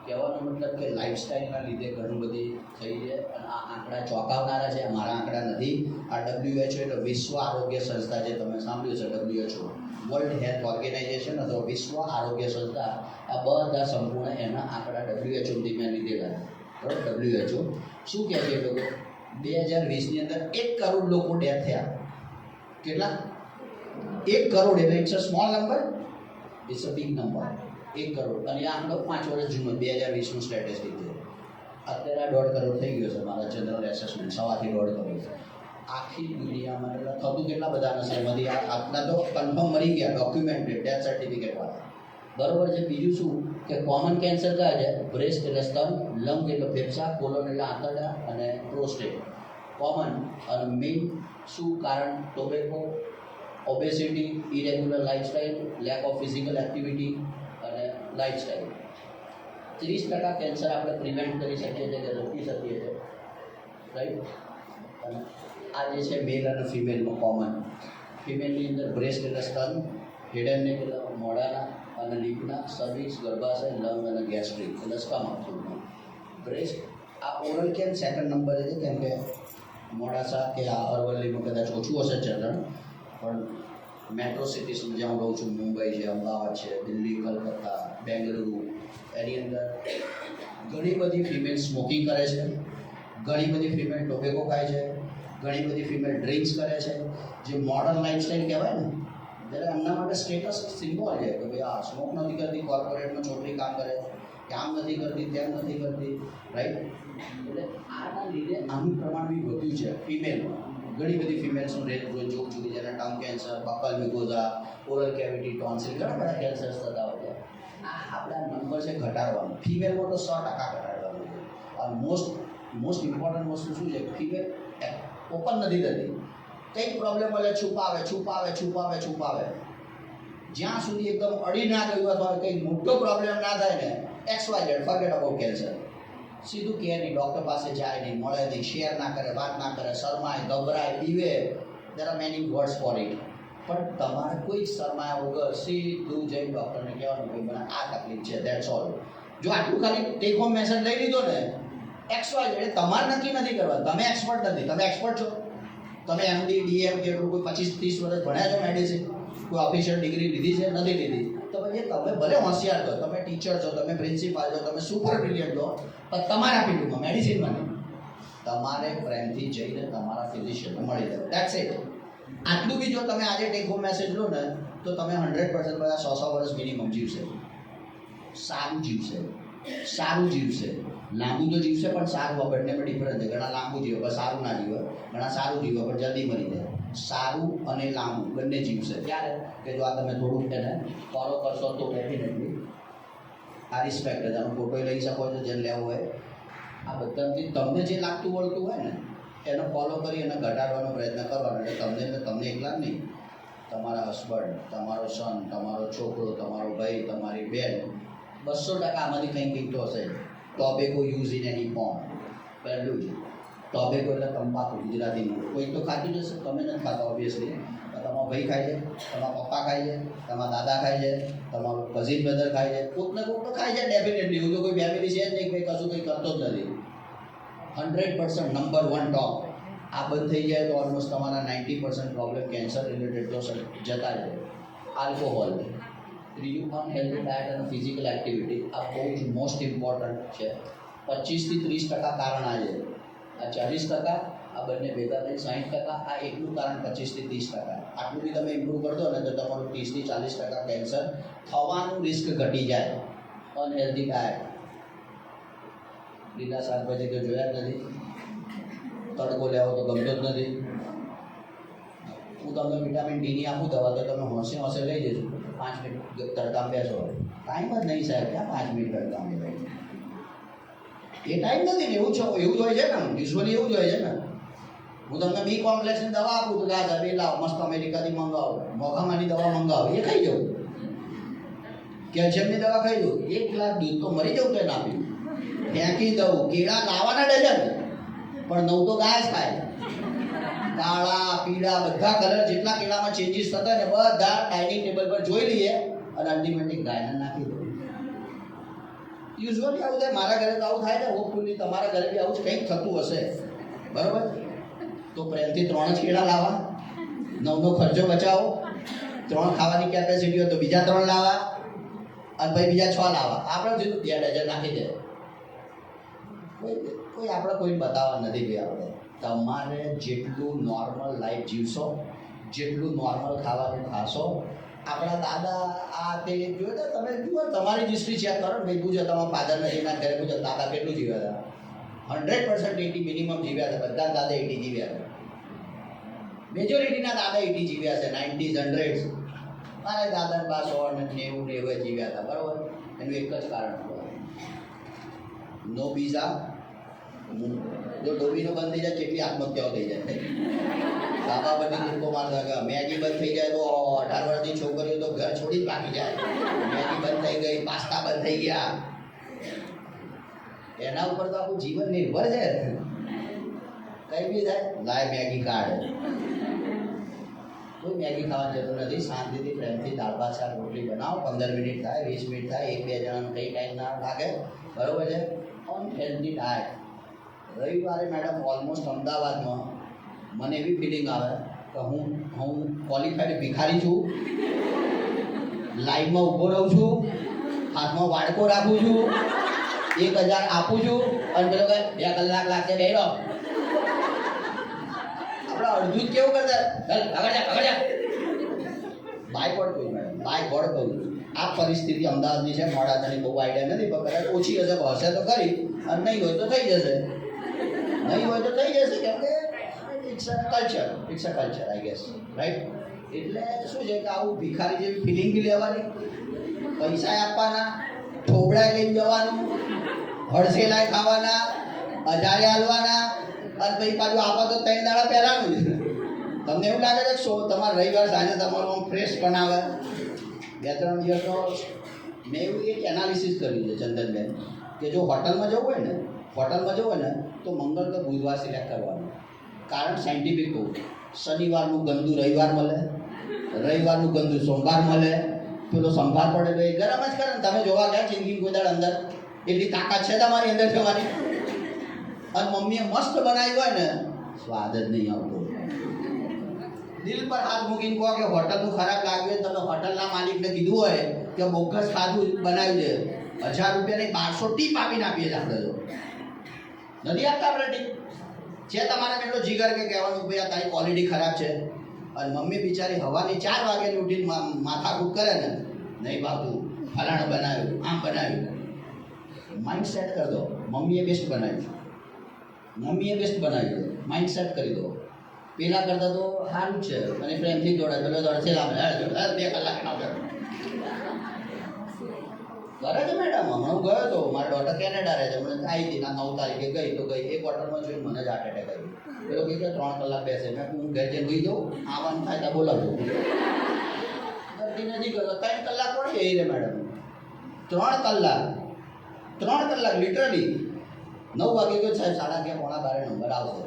કહેવાનો મતલબ કે લાઇફસ્ટાઈલના લીધે ઘણું બધી થઈ છે. અને આ આંકડા ચોંકાવનારા છે. મારા આંકડા નથી. આ WHO એટલે વિશ્વ આરોગ્ય સંસ્થા જે તમે સાંભળ્યું છે, WHO વર્લ્ડ હેલ્થ ઓર્ગેનાઇઝેશન અથવા વિશ્વ આરોગ્ય સંસ્થા, આ બધા સંપૂર્ણ એના આંકડા WHOથી મેં લીધેલા છે. બરાબર. WHO શું કહે છે? લોકો 2020ની અંદર 1 કરોડ લોકો ડેથ થયા. કેટલા? 1 કરોડ. એટલે it's a small number, it's a big number. 1 crore. અને આ આંકડો 5 વર્ષ જૂનો 2020નું સ્ટેટિસ્ટિક છે. અત્યારે 1.5 કરોડ થઈ ગયો છે મારા જનરલ એસેસમેન્ટ. 1.5 કરોડ છે આખી દુનિયામાં. એટલે થતું કેટલા બધા હશે એમાંથી આટલા તો કન્ફર્મ મરી ગયા, ડોક્યુમેન્ટેડ, ડેથ સર્ટિફિકેટવાળા. બરોબર છે. બીજું શું કે કોમન કેન્સર કયા છે? બ્રેસ્ટ એટલે સ્તન, લંગ એટલે ફેફસા, કોલોન એટલે આંતરડા અને પ્રોસ્ટેટ કોમન. અને મેઇન શું કારણ? Tobacco, obesity, irregular lifestyle, lack of physical activity અને લાઇફસ્ટાઇલ. 30% કેન્સર આપણે પ્રિવેન્ટ કરી શકીએ છીએ કે રોકી શકીએ છીએ. રાઈટ. અને આ જે છે મેલ અને ફિમેલમાં કોમન. ફિમેલની અંદર બ્રેસ્ટ એટલે સ્તન, હેડ એન્ડ નેક એટલે મોઢાના અને લીપના, સર્વિક્સ, ગર્ભાશય, લંગ અને ગેસ્ટ્રિક એટલે સ્ટમક. બ્રેસ્ટ આ ઓરલ કેન સેકન્ડ નંબરે છે, કેમ કે મોડાસા કે આ અરવલ્લીમાં કદાચ ઓછું હશે ચલણ, પણ મેટ્રો સિટીઝમાં જ્યાં હું રહું છું, મુંબઈ છે, અમદાવાદ છે, દિલ્હી, કલકત્તા, બેંગલુરુ, એની અંદર ઘણી બધી ફિમેલ સ્મોકિંગ કરે છે, ઘણી બધી ફિમેલ ટોબેકો ખાય છે, ઘણી બધી ફિમેલ ડ્રિંક્સ કરે છે. જે મોડર્ન લાઇફસ્ટાઈલ કહેવાય ને, જ્યારે એમના માટે સ્ટેટસ સિમ્બોલ છે કે ભાઈ આ સ્મોક નથી કરતી, કોર્પોરેટમાં છોકરી કામ કરે, કામ નથી કરતી, તેમ નથી કરતી. રાઈટ. એટલે આના લીધે આનું પ્રમાણ બી વધ્યું છે ફિમેલમાં. ઘણી બધી ફિમેલ્સનું રેટ જોઉં છું કે જેને tongue cancer, buccal mucosa, oral cavity, tonsil ઘણા બધા કેન્સર્સ થતા હોય છે. આ આપણા નંબર છે ઘટાડવાનું. ફિમેલમાં તો 100% ઘટાડવાનું છે. અને મોસ્ટ ઇમ્પોર્ટન્ટ વસ્તુ શું છે, ફિમેલ ઓપન નથી થતી. કંઈક પ્રોબ્લેમ હોય છુપાવે. જ્યાં સુધી એકદમ અડી ના ગયું અથવા કંઈક મોટો પ્રોબ્લેમ ના થાય ને, XYZ ફોરગેટ અબાઉટ કેન્સર. સીધું કહે નહીં, ડૉક્ટર પાસે જાય નહીં, મળે નહીં, શેર ના કરે, વાત ના કરે, શરમાય, ગભરાય, પીવે. There are many words for it. પણ તમારે કોઈ શરમાયા વગર સીધું જઈને ડૉક્ટરને કહેવાનું કે મને આ તકલીફ છે, ધેટ્સ ઓલ. જો આટલું ખાલી ટેક હોમ મેસેજ લઈ લીધો ને, XYZ તમારે નક્કી નથી કરવા. તમે એક્સપર્ટ નથી. તમે એક્સપર્ટ છો? તમે MD, DM કે એટલું કોઈ 25-30 વર્ષ ભણ્યા છો મેડિસિન? કોઈ ઓફિશિયલ ડિગ્રી લીધી છે? નથી લીધી. તો પછી તમે ભલે હોશિયાર છો, તમે ટીચર છો, તમે પ્રિન્સિપાલ છો, તમે સુપર બ્રિલિયન્ટ છો, પણ તમારા ફિલ્ડમાં મેડિસિનમાં નહીં. તમારે પ્રેમથી જઈને તમારા ફિઝિશિયનને મળી જાય. That's it. આટલું બી જો તમે આજે ટેક હોમ મેસેજ લો ને, તો તમે 100% બધા 100 વર્ષ મિનિમમ જીવશે. સારું જીવશે. લાંબુ તો જીવશે પણ સારું. આ બંનેમાં ડિફરન્સ છે. ઘણા લાંબુ જીવે પણ સારું ના જીવે, ઘણા સારું જીવે પણ જલ્દી મરી જાય. સારું અને લાંબુ બંને જીવશે. ત્યારે કે જો આ તમે થોડુંક એને ફોલો કરશો તો ડેફિનેટલી આ રિસ્પેક્ટ છે. તમે ફોટો લઈ શકો છો જેને લેવો હોય. આ બધાથી તમને જે લાગતું વળતું હોય ને એને ફોલો કરી અને ઘટાડવાનો પ્રયત્ન કરવાનો. એટલે તમને એકલા જ નહીં, તમારા હસબન્ડ, તમારો સન, તમારો છોકરો, તમારો ભાઈ, તમારી બેન 200% આમાંથી કંઈક તો હશે. Tobacco use in any form. પહેલું જ ટોબેકો એટલે તંબાકુ ગુજરાતીમાં. કોઈ તો ખાતું જશે, તમે નથી ખાતા ઓબ્વિયસલી. તમારો ભાઈ ખાય છે, તમારા પપ્પા ખાય છે, તમારા દાદા ખાય છે, તમારો કઝિન બ્રધર ખાય છે, કોઈક ને કોઈક તો ખાય છે ડેફિનેટલી. એવું તો કોઈ ફેમિલી છે જ નહીં કંઈ કશું કંઈ કરતો જ નથી. 100% નંબર 1 ટોપ. આ બંધ થઈ જાય તો ઓલમોસ્ટ તમારા 90% પ્રોબ્લેમ કેન્સર રિલેટેડ તો જતા રહે. આલ્કોહોલ, ત્રીજું અનહેલ્ધી ડાયટ અને ફિઝિકલ એક્ટિવિટી. આ બહુ જ મોસ્ટ ઇમ્પોર્ટન્ટ છે. 25-30% કારણ આ છે. આ 40%, આ બંને ભેગા થઈ 60%. આ એકનું કારણ 25-30%. આટલું બી તમે ઇમ્પ્રૂવ કરી દો ને તો તમારું 30-40% કેન્સર થવાનું રિસ્ક ઘટી જાય. Unhealthy diet. લીલા શાકભાજી તો જોયા જ નથી, તડકો લેવો તો ગમતો જ નથી. હું તમને વિટામિન ડીની આપું દવા તો તમે હોંશે લઈ જજો. 5 મિનિટ તડકામાં બેસો. ટાઈમ જ નહીં સાહેબ, ક્યાં 5 મિનિટ તડકામાં બેસો? એ ટાઈમ નથી ને. એવું જ હોય છે ને, યુઝ્યુઅલી એવું જ હોય છે ને. હું તમને બી કોમ્પ્લેક્સની દવા આપું તો આ દબી લાવો, મસ્ત અમેરિકાથી મંગાવો, મોઘામાંની દવા મંગાવો, એ ખાઈ જાઉં. કેલ્શિયમની દવા ખાઈ દઉં, 1 ગ્લાસ દૂધ તો મરી જવું તો ના પીવું. ફેંકી દઉં. કેળા લાવવાના ડઝન, પણ 9 તો ગાય જ ખાય. કાળા, પીળા બધા કલર જેટલા કેળામાં ચેન્જીસ થતા ને બધા ડાઇનિંગ ટેબલ પર જોઈ લઈએ અને અલ્ટિમેટલી ગાયને નાખી દો. યુઝ્યુઅલી આવું થાય. મારા ઘરે તો આવું થાય ને. હોપફુલી તમારા ઘરે બી આવું જ કંઈક થતું હશે, બરાબર? તો પ્રેમથી 3 જ કેળા લાવવા, 9નો ખર્ચો બચાવો. 3 ખાવાની કેપેસિટી હોય તો બીજા 3 લાવવા, અને પછી બીજા 6 લાવવા. આપણે જેટલું 2 ડઝન નાખી દે. કોઈ આપણે કોઈને બતાવવા નથી ભાઈ. આપણે તમારે જેટલું નોર્મલ લાઈફ જીવશો, જેટલું નોર્મલ ખાવાનું ખાશો. આપણા દાદા આ તે જોયું ને, તમે જુઓ તમારી જ હિસ્ટ્રી ચેક કરો ને ભાઈ. પૂછો તમારા ફાધરના એના ઘરે પૂછો દાદા કેટલું જીવ્યા હતા. 100% 80 મિનિમમ જીવ્યા હતા. બધા દાદા 80 જીવ્યા હતા. મેજોરિટીના દાદા 80 જીવ્યા છે. 90s 100s. મારા દાદા 100 90 જીવ્યા હતા, બરાબર? એનું એક જ કારણ હતું, નો પીઝા. જો ડોબીનો બંધ થઈ જાય કેટલી આત્મહત્યાઓ થઈ જાય. બાબા બધી લોકો મારતા ગયા. મેગી બંધ થઈ જાય તો 18 વર્ષની છોકરીઓ તો ઘર છોડી જ બાકી જાય. મેગી બંધ થઈ ગઈ, પાસ્તા બંધ થઈ ગયા. એના ઉપર તો આખું જીવન નિર્ભર છે. કઈ બી થાય લાય મેગી કાઢ. કોઈ મેગી ખાવાની જરૂર નથી. શાંતિથી પ્રેમથી દાળ ભાત શાક રોટલી બનાવો. 15 મિનિટ થાય, 20 મિનિટ થાય, 1-2 જણાનો કંઈ ટાઈમ ના લાગે, બરાબર છે? Unhealthy diet. રવિવારે મેડમ ઓલમોસ્ટ અમદાવાદમાં મને એવી ફિલિંગ આવે કે હું ક્વોલિફાઈડ ભિખારી છું. લાઈનમાં ઊભો રહું છું, હાથમાં વાડકો રાખું છું, 1000 આપું છું, અને પેલો કહે 2 કલાક લાગશે બે રહો. આપણે અડધું જ કેવું કરતા આગળ જા. બાયકોડ કહું મેડમ, બાયકોડ કહું. આ પરિસ્થિતિ અમદાવાદની છે. મોડાસાની બહુ આઈડિયા નથી, પણ કદાચ ઓછી હશે તો ખરી, અને નહીં હોય તો થઈ જશે. કેમ કે it's a culture I guess, right. એટલે શું છે કે આવું ભિખારી જેવી ફિલિંગ બી લેવાની, પૈસા આપવાના, ઠોબળાએ લઈને જવાનું, હળસેલાય ખાવાના, હજારે હાલવાના, અને પછી પાછું આપવા તો 3 દાડા પહેલાનું જ. તમને એવું લાગે છે કે તમારે રવિવાર સાંજે તમારું ફ્રેશ બનાવે? 2-3 દિવસનો મેં એવું એક એનાલિસિસ કર્યું છે ચંદનબેન, કે જો હોટલમાં જવું હોય ને તો મંગળ કે બુધવાર સિલેક્ટ કરવાનું. કારણ સાયન્ટિફિક કહું, શનિવારનું ગંદુ રવિવાર મળે, રવિવારનું ગંદુ સોમવાર મળે, પેલો સંભાર પડે તો એ ગરમ જ કરે ને. તમે જોવા ગયા જિંદગી કોઈ દાડ અંદર એટલી તાકાત છે તમારી અંદર જવાની? અને મમ્મીએ મસ્ત બનાવી હોય ને, સ્વાદ જ નહીં આવતો. દિલ પર હાથ મૂકીને કહો કે હોટલનું ખરાબ લાગ્યું, તમે હોટલના માલિકને કીધું હોય કે બોગસ ખાધું બનાવી દે, 1000 રૂપિયાની 1200 ટીપ આપીને આપીએ છીએ આપણે. તો નથી આપતા આપણે ટીપ? છે તમારે કેટલો જીગર કે કહેવાનું ભાઈ આ તારી ક્વોલિટી ખરાબ છે? અને મમ્મી બિચારી હવાની 4 વાગે ઉઠીને માથાકૂટ કરે ને, નહીં ભાવતું, ફલાણું બનાવ્યું, આમ બનાવ્યું. માઇન્ડ સેટ કરી દો, મમ્મીએ બેસ્ટ બનાવ્યું, માઇન્ડ સેટ કરી દો. પેલા કરતા તો સારું છે, અને પ્રેમથી દોડે, પેલો દોડશે 2 કલાક ના કરે છે મેડમ. હમણાં હું ગયો હતો, મારા ડોટર કેનેડા રહે છે, મને આવી હતી ના 9 તારીખે ગઈ તો ગઈ, એક હોટલમાં જોઈને મને જ હાર્ટ એટેક આવ્યું. પેલો કહે કે 3 કલાક બેસે, મેં હું ઘેર જઈને હોઈ જાઉં, આવવાનું થાય તો બોલાવજો. દર્દી નથી ગયો, 3 કલાક પડી એ રે મેડમ, 3 કલાક લિટરલી. 9 વાગે ગયો, સાહેબ 11:30 પોણા 12 નંબર આવશે.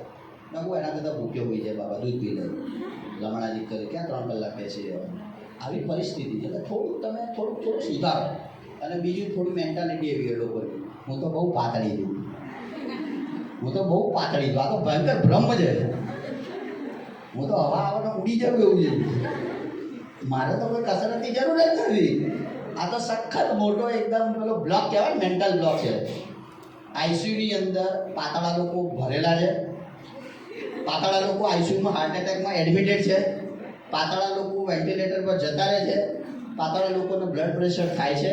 મેં કહું એના કરતાં ભૂખ્યો હોઈ જાય બાબા, દૂધ પી લે. લમણાજી કરે, ક્યાં 3 કલાક બેસી રહેવાનું? આવી પરિસ્થિતિ છે. એટલે થોડું સુધારો. અને બીજું થોડી મેન્ટાલિટી એવી એ લોકોની, હું તો બહુ પાતળી છું, આ તો ભયંકર ભ્રમ છે. હું તો હવા આવવાનું ઉડી જવું એવું છે. મારે તો કોઈ કસરતની જરૂર જ નથી. આ તો સખત મોટો એકદમ પેલો બ્લોક કહેવાય, મેન્ટલ બ્લોક છે. આઈસીયુની અંદર પાતળા લોકો ભરેલા છે, પાતળા લોકો આઈસીયુમાં હાર્ટ એટેકમાં એડમિટેડ છે, પાતળા લોકો વેન્ટિલેટર પર જતા રહે છે, પાતળા લોકોને બ્લડ પ્રેશર થાય છે,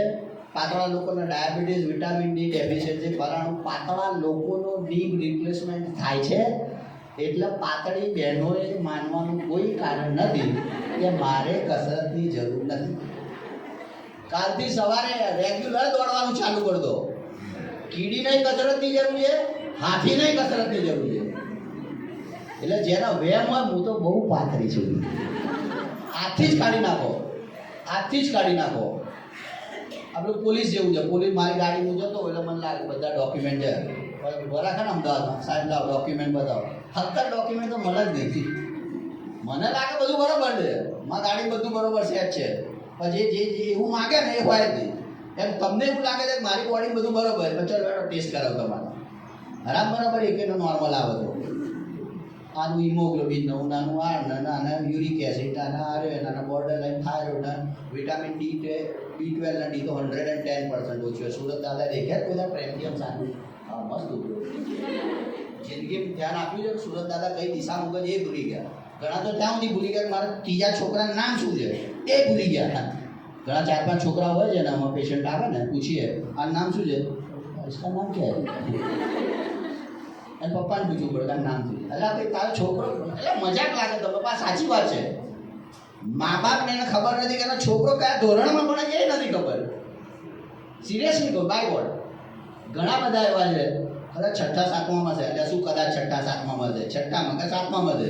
પાતળા લોકોને ડાયાબિટીસ, વિટામિન ડી ડેફિશિયન્સી, ફલાણું. પાતળા લોકોનો ડીપ રિપ્લેસમેન્ટ થાય છે. એટલે પાતળી બહેનોએ માનવાનું કોઈ કારણ નથી કે મારે કસરતની જરૂર નથી. કાલથી સવારે રેગ્યુલર દોડવાનું ચાલુ કરી દો. કીડીને કસરતની જરૂર છે, હાથીને કસરતની જરૂર છે. એટલે જેનો વેમ હોય, હું તો બહુ પાતળી છું, આજથી જ કાઢી નાખો. આપણું પોલીસ જેવું છે. પોલીસ મારી ગાડીમાં જતો એટલે મને લાગે બધા ડોક્યુમેન્ટ છે, બરાખા ને અમદાવાદમાં, સાહેબ લાવ ડોક્યુમેન્ટ બતાવો. હકતા ડોક્યુમેન્ટ તો મળે જ નહીં. મને લાગે બધું બરોબર છે, મારી ગાડી બધું બરોબર સેટ છે, પણ જે એવું માગે ને એ હોય જ નહીં. એમ તમને એવું લાગે છે કે મારી બોડી બધું બરોબર, ચાલો બેઠો ટેસ્ટ કરાવો તમારે. બરાબર એકેનો નોર્મલ આવે તો આનું હિમોગ્લોબિન નવું, નાનું નાના યુરિક એસિડ, નાના નાના border line thyroid, vitamin B12 ના ડી તો 110% ઓછું છે. સુરત દાદા દેખ્યા કોઈ પ્રેમિયમ સારું, હા મસ્ત જિંદગીમાં ધ્યાન આપ્યું છે. સુરત દાદા કઈ દિશા મુકે એ ભૂલી ગયા. ઘણા તો ત્યાં સુધી ભૂલી ગયા મારા ત્રીજા છોકરાનું નામ શું છે એ ભૂલી ગયા. ઘણા 4-5 છોકરા હોય છે ને, આમાં પેશન્ટ આવે ને પૂછીએ આ નામ શું છે, इसका नाम क्या है, અને પપ્પાને પૂછવું પડે તારું નામ શું છે. એટલે ભાઈ તારો છોકરો, એટલે મજાક લાગે તો પપ્પા સાચી વાત છે. મા બાપને એને ખબર નથી કે એનો છોકરો કયા ધોરણમાં ભણે એ નથી ખબર. સિરિયસલી કહું, બાય ગોડ ઘણા બધા એવા છે, કદાચ 6ઠા-7મામાં છે. એટલે શું કદાચ 6ઠા-7મામાં છે, 6ઠામાં કે 7મામાં છે,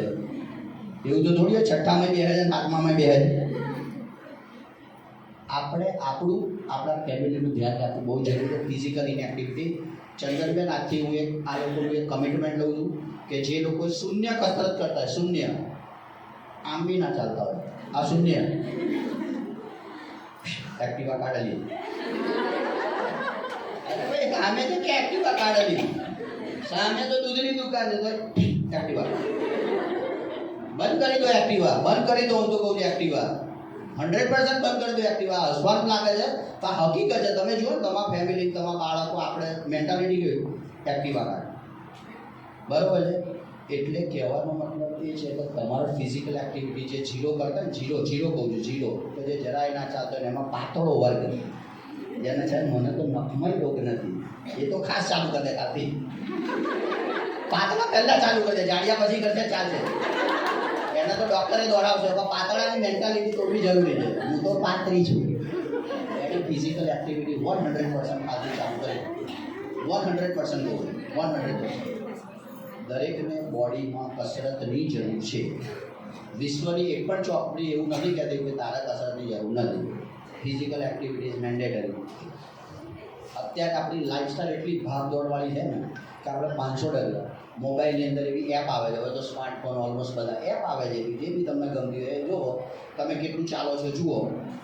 એવું તો થોડી 6ઠામાં બેસે છે, 7મામાં બેસે છે. આપણે આપણા ફેમિલીનું ધ્યાન રાખવું બહુ જરૂરી છે. ફિઝિકલ ઇનએક્ટિવિટી. ચંદનબેન, આજથી હું આ લોકોનું એક કમિટમેન્ટ લઉં છું કે જે લોકો શૂન્ય કસરત કરતા હોય, શૂન્ય, આમ બી ના ચાલતા હોય, આ શૂન્ય એક્ટિવા કાઢેલી, સામે તો કે એક્ટિવા કાઢેલી, સામે તો દૂધની દુકાન છે તો એક્ટિવા બંધ કરી દો. એક્ટિવા બંધ કરી દો. હું તો કહું છું એક્ટિવા 100% બંધ કરી દો. એક્ટિવા હસવાનું લાગે છે તો હકીકત છે. તમે જુઓ તમારા ફેમિલી, તમારા બાળકો, આપણે મેન્ટાલિટી કેવી, એક્ટિવા કાઢે, બરોબર છે. એટલે કહેવાનો મતલબ એ છે કે તમારો ફિઝિકલ એક્ટિવિટી જે ઝીરો કરતા ને, ઝીરો કહું છું, ઝીરો કે જે જરાય ના ચાલતો ને, એમાં પાતળો વર્ગ જેને છે મને તો નખમય રોગ નથી, એ તો ખાસ ચાલુ કરે કાલથી. પાતળા પહેલા ચાલુ કરજે, જાડિયા પછી કરશે ચાલશે. એને તો ડોક્ટરે દોડાવશે, પણ પાતળાની મેન્ટાલિટી તોડવી જરૂરી છે. હું તો પાતળી છું. એની ફિઝિકલ એક્ટિવિટી 100% પાછી ચાલુ કરે, 100% કહું, 100%. દરેકને બોડીમાં કસરતની જરૂર છે. વિશ્વની એક પણ ચોપડી એવું નથી કહેતી કે તારા કસરતની જરૂર નથી. Physical activity is mandatory. અત્યારે આપણી લાઈફસ્ટાઈલ એટલી ભાગદોડવાળી છે ને કે આપણે 500 મોબાઈલની અંદર એવી એપ આવે છે. હવે તો સ્માર્ટફોન ઓલમોસ્ટ બધા એપ આવે છે, જે બી તમને ગમતી હોય એ જુઓ. તમે કેટલું ચાલો છો જુઓ,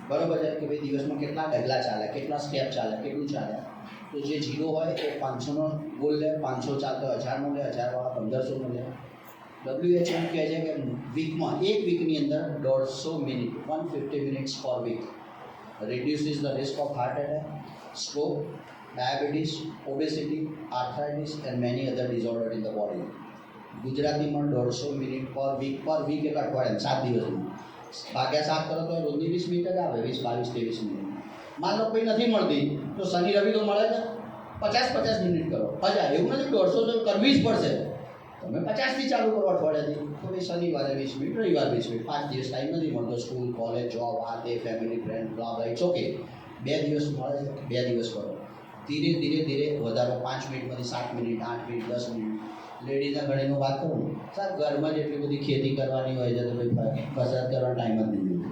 બરાબર છે કે ભાઈ દિવસમાં કેટલા ડગલા ચાલે, કેટલા સ્ટેપ ચાલે, કેટલું ચાલે. તો જે જીરો હોય એ 500નો ગોલ લે, 500 ચાલતો 1000નો લે, 1000 1500નો લે. WHO કહે છે કે વીકમાં, એક વીકની અંદર 150 મિનિટ, 150 મિનિટ્સ પર week reduces the risk of heart attack, stroke, diabetes, obesity, arthritis and many other disorders in the body. ગુજરાતીમાં 150 મિનિટ પર વીક એટલે અઠવાડિયામાં 7 દિવસમાં ભાગ્યા 7 કરો તો રોજની 20 મિનિટ જ આવે, 20, 22, 23 મિનિટ. માન લો કોઈ નથી મળતી તો શનિ રવિ તો મળે છે, 50 મિનિટ કરો. એવું નથી 150 તો કરવી જ પડશે. તમે 50થી ચાલુ કરો અઠવાડિયાથી, તો ભાઈ શનિવારે 20 મિનિટ, રવિવાર 20 મિનિટ, 5 દિવસ ટાઈમ નથી મળતો, સ્કૂલ, કોલેજ, જોબ, આ તે, family, friend, blah blah, it's okay. 2 દિવસ મળે છે, 2 દિવસ કરો. ધીરે વધારો, 5 મિનિટમાંથી 7 મિનિટ, 8 મિનિટ, 10 મિનિટ. લેડીઝના ઘણીનું વાત કરું, સર ઘરમાં જ એટલી બધી ખેતી કરવાની હોય છે તો ભાઈ કસરત કરવાનો ટાઈમ જ નહીં મળતો.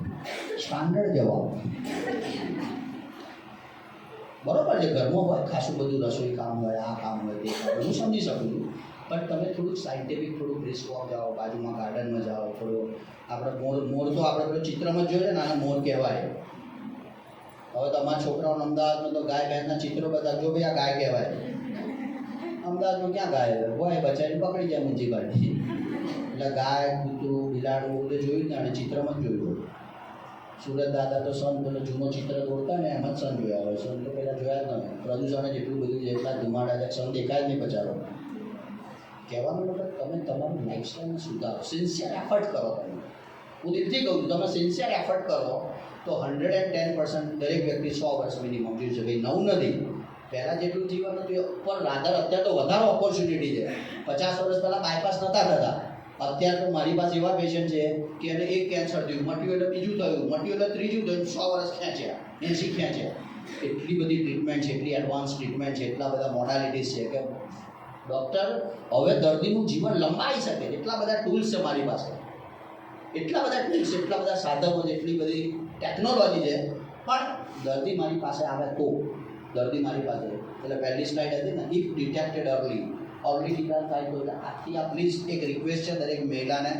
સ્ટાન્ડર્ડ જવાબ. બરોબર છે, ઘરમાં હોય ખાસું બધું રસોઈ કામ હોય, આ કામ હોય, તે કામ હોય, હું સમજી શકું છું. પણ તમે થોડુંક સાયન્ટિફિક, થોડુંક બ્રિસ્ક વોક જાઓ, બાજુમાં ગાર્ડનમાં જાઓ, થોડું આપણે મોર તો આપણે પેલું ચિત્રમાં જ જોઈએ ને, આને મોર કહેવાય. હવે તમારા છોકરાઓને અમદાવાદમાં તો ગાય ભેંસના ચિત્રો બધા જો ભાઈ આ ગાય કહેવાય. અમદાવાદમાં ક્યાં ગાય હોય, બચારીને પકડી જાય મ્યુનિસિપાલિટી. એટલે ગાય, કૂતરું, બિલાડું બધું જોયું ને, અને ચિત્રમાં જ જોયું. સુરત દાદા તો સંત પેલો જૂનો ચિત્ર દોરતા ને એમ જ સંત જોયા હોય. સંત તો પહેલાં જોયા જ નહીં. પ્રદૂષણ જેટલું બધું જેટલા ધુમાડા છે, સંત દેખાય જ નહીં બચારો. કહેવાનો મતલબ તમે તમારું લાઈફસ્ટાઈલને સુધારો, સિન્સિયર એફર્ટ કરો. હું દિલથી કહું છું, તમે સિન્સિયર એફર્ટ કરો તો 110% દરેક વ્યક્તિ 100 વર્ષ મિનિમમ જીવી શકે. નવું નથી, પહેલાં જેટલું જીવન હતું એ ઉપર રાધર અત્યારે તો વધારે ઓપોર્ચ્યુનિટી છે. 50 વર્ષ પહેલાં બાયપાસ નહોતા થતા. અત્યારે તો મારી પાસે એવા પેશન્ટ છે કે એને એક કેન્સર થયું, મટ્યું એટલે બીજું થયું, મટ્યું એટલે ત્રીજું થયું, 100 વર્ષ ખેંચ્યા, 80 ખેંચ્યા. એટલી બધી ટ્રીટમેન્ટ છે, એટલી એડવાન્સ ટ્રીટમેન્ટ છે, એટલા બધા મોડાલિટીઝ છે કે ડૉક્ટર હવે દર્દીનું જીવન લંબાવી શકે. એટલા બધા ટૂલ્સ છે મારી પાસે, એટલા બધા ટૂલ્સ, એટલા બધા સાધનો છે, એટલી બધી ટેકનોલોજી છે. પણ દર્દી મારી પાસે આવે તો, દર્દી મારી પાસે, એટલે પહેલી સ્લાઇડ હતી ને, ઇફ ડિટેક્ટેડ અર્લી ડિટેક્ટ થાય તો. એટલે આથી આ પ્લીઝ એક રિક્વેસ્ટ છે દરેક મહિલાને,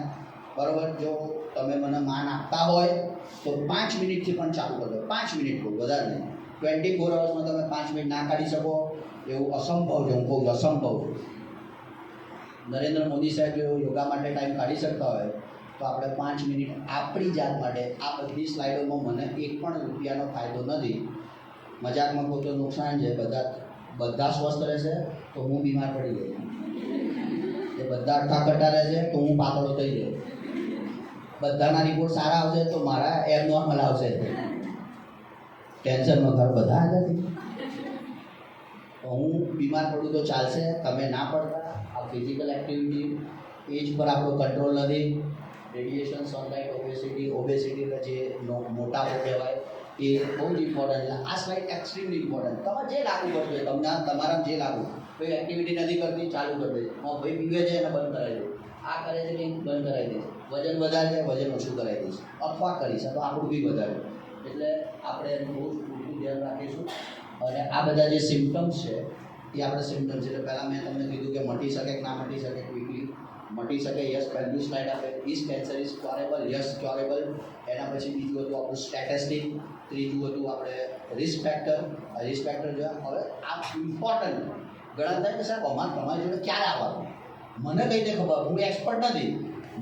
બરાબર, જો તમે મને માન આપતા હોય તો 5 મિનિટથી પણ ચાલુ કરજો. 5 મિનિટ કહું, વધારે નહીં. 24 અવર્સમાં તમે 5 મિનિટ ના કાઢી શકો એવું અસંભવ છે. હું કહું છું અસંભવ. નરેન્દ્ર મોદી સાહેબ જો યોગા માટે ટાઈમ કાઢી શકતા હોય તો આપણે 5 મિનિટ આપણી જાત માટે. આ બધી સ્લાઇડોમાં મને એક પણ રૂપિયાનો ફાયદો નથી. મજાકમાં કહું તો નુકસાન છે. બધા સ્વસ્થ રહેશે તો હું બીમાર પડી જઈશ. એ બધા અટ્ઠાકટ્ટા રહેશે તો હું પાતળો થઈ જઈશ. બધાના રિપોર્ટ સારા આવશે તો મારા એર નોર્મલ આવશે. કેન્સરનો ઘર બધા નથી. તો હું બીમાર પડું તો ચાલશે, તમે ના પડતા. આ ફિઝિકલ એક્ટિવિટી એજ પર આપણો કંટ્રોલ નથી. રેડિયેશન, સનલાઇટ, ઓબેસિટી એટલે જે મોટાપો કહેવાય એ બહુ જ ઇમ્પોર્ટન્ટ છે. આ સ્લાઇડ એક્સ્ટ્રીમલી ઇમ્પોર્ટન્ટ. તમે જે લાગુ કરશો તમને તમારા જે લાગુ. કોઈ એક્ટિવિટી નથી કરતી, ચાલુ કરી દે. ભાઈ પીવે છે એને બંધ કરાવી દે, આ કરે છે કે બંધ કરાવી દઈશ, વજન વધારે છે વજન ઓછું કરાવી દઈશ, અથવા કરીશ તો આપણું બી વધારે. એટલે આપણે એનું બહુ પૂરતું ધ્યાન રાખીશું. અને આ બધા જે સિમ્પટમ્સ છે એ આપણે સિમ્પટમ્સ, એટલે પહેલાં મેં તમને કીધું કે મટી શકે કે ના મટી શકે, ક્વિકલી મટી શકે. યસ, પહેલું સ્લાઇડ આપે is cancer is curable. Yes, curable. એના પછી બીજું હતું આપણું સ્ટેટિસ્ટિક, ત્રીજું હતું આપણે રિસ્ક ફેક્ટર. જોયા. હવે આ ઇમ્પોર્ટન્ટ ઘણા થાય કે સાહેબ તમારી જોડે ક્યારે આવવાનું, મને કઈ રીતે ખબર, હું એક્સપર્ટ નથી,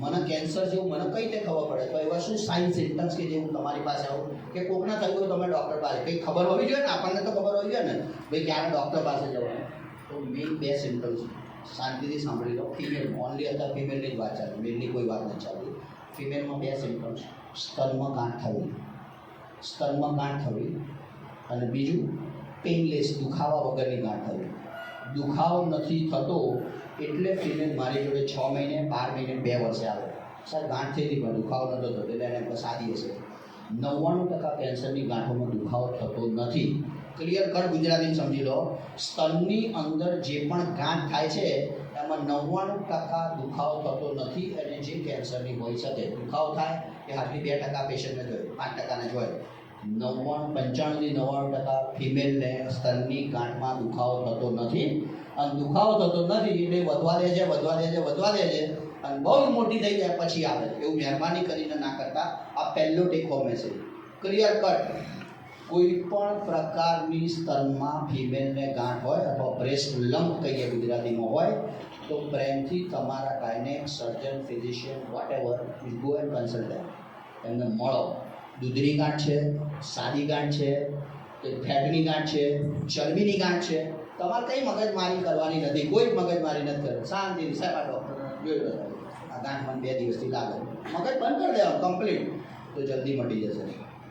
મને કેન્સર જેવું મને કઈ રીતે ખબર પડે. તો એવા શું સાઇન સિમ્ટમ્સ કે જે હું તમારી પાસે આવું, કે કોકના થયું હોય તમે ડૉક્ટર પાસે, કંઈ ખબર હોવી જોઈએ ને, આપણને તો ખબર હોવી જોઈએ ને ભાઈ ક્યારે ડૉક્ટર પાસે જવાનું. તો મેઇન 2 સિમ્ટમ્સ શાંતિથી સાંભળી લો. ફિમેલ ઓનલી હતા, ફિમેલની જ વાત ચાલે, મેલની કોઈ વાત નથી ચાલતી. ફિમેલમાં 2 સિમ્ટમ્સ, સ્તનમાં ગાંઠ થવી અને બીજું પેઇનલેસ, દુખાવા વગરની ગાંઠ થવી. દુખાવો નથી થતો એટલે ફિમેલ મારી જોડે 6 મહિને 12 મહિને 2 વર્ષે આવે. સર ગાંઠ થઈ હતી પણ દુખાવો નહોતો થતો એટલે એને બસ સાદી હશે. 99% કેન્સરની ગાંઠોમાં દુખાવો થતો નથી. ક્લિયર કટ ગુજરાતી સમજી લો. સ્તનની અંદર જે પણ ગાંઠ થાય છે એમાં 99% દુખાવો થતો નથી અને જે કેન્સરની હોઈ શકે. દુખાવો થાય એ હાર્ડલી 2% પેશન્ટને જોઈએ, 5%ને જોઈએ. 95-99% ફિમેલને સ્તનની ગાંઠમાં દુખાવો થતો નથી. અને દુખાવો થતો નથી એટલે વધવા દે છે અને બહુ મોટી થઈ જાય પછી આવે. એવું મહેરબાની કરીને ના કરતા. આ પહેલો tech home message. Clear cut. કોઈ પણ પ્રકારની સ્તનમાં ફિમેલને ગાંઠ હોય અથવા બ્રેસ્ટ લંપ કહીએ ગુજરાતીમાં હોય તો પ્રેમથી તમારા gynaec surgeon physician whatever you go and consult એમને મળો. દૂધની ગાંઠ છે, સાદી ગાંઠ છે, ફેટની ગાંઠ છે, ચરબીની ગાંઠ છે, તમારે કંઈ મગજમારી કરવાની નથી. કોઈ મગજમારી નથી કરવાની. શાંતિથી સાહેબ આ ડૉક્ટર જોઈ લો, આ ગાંઠ મને 2 દિવસથી લાગે, મગજ બંધ કરી દેવાનું કમ્પ્લીટ, તો જલ્દી મટી જશે.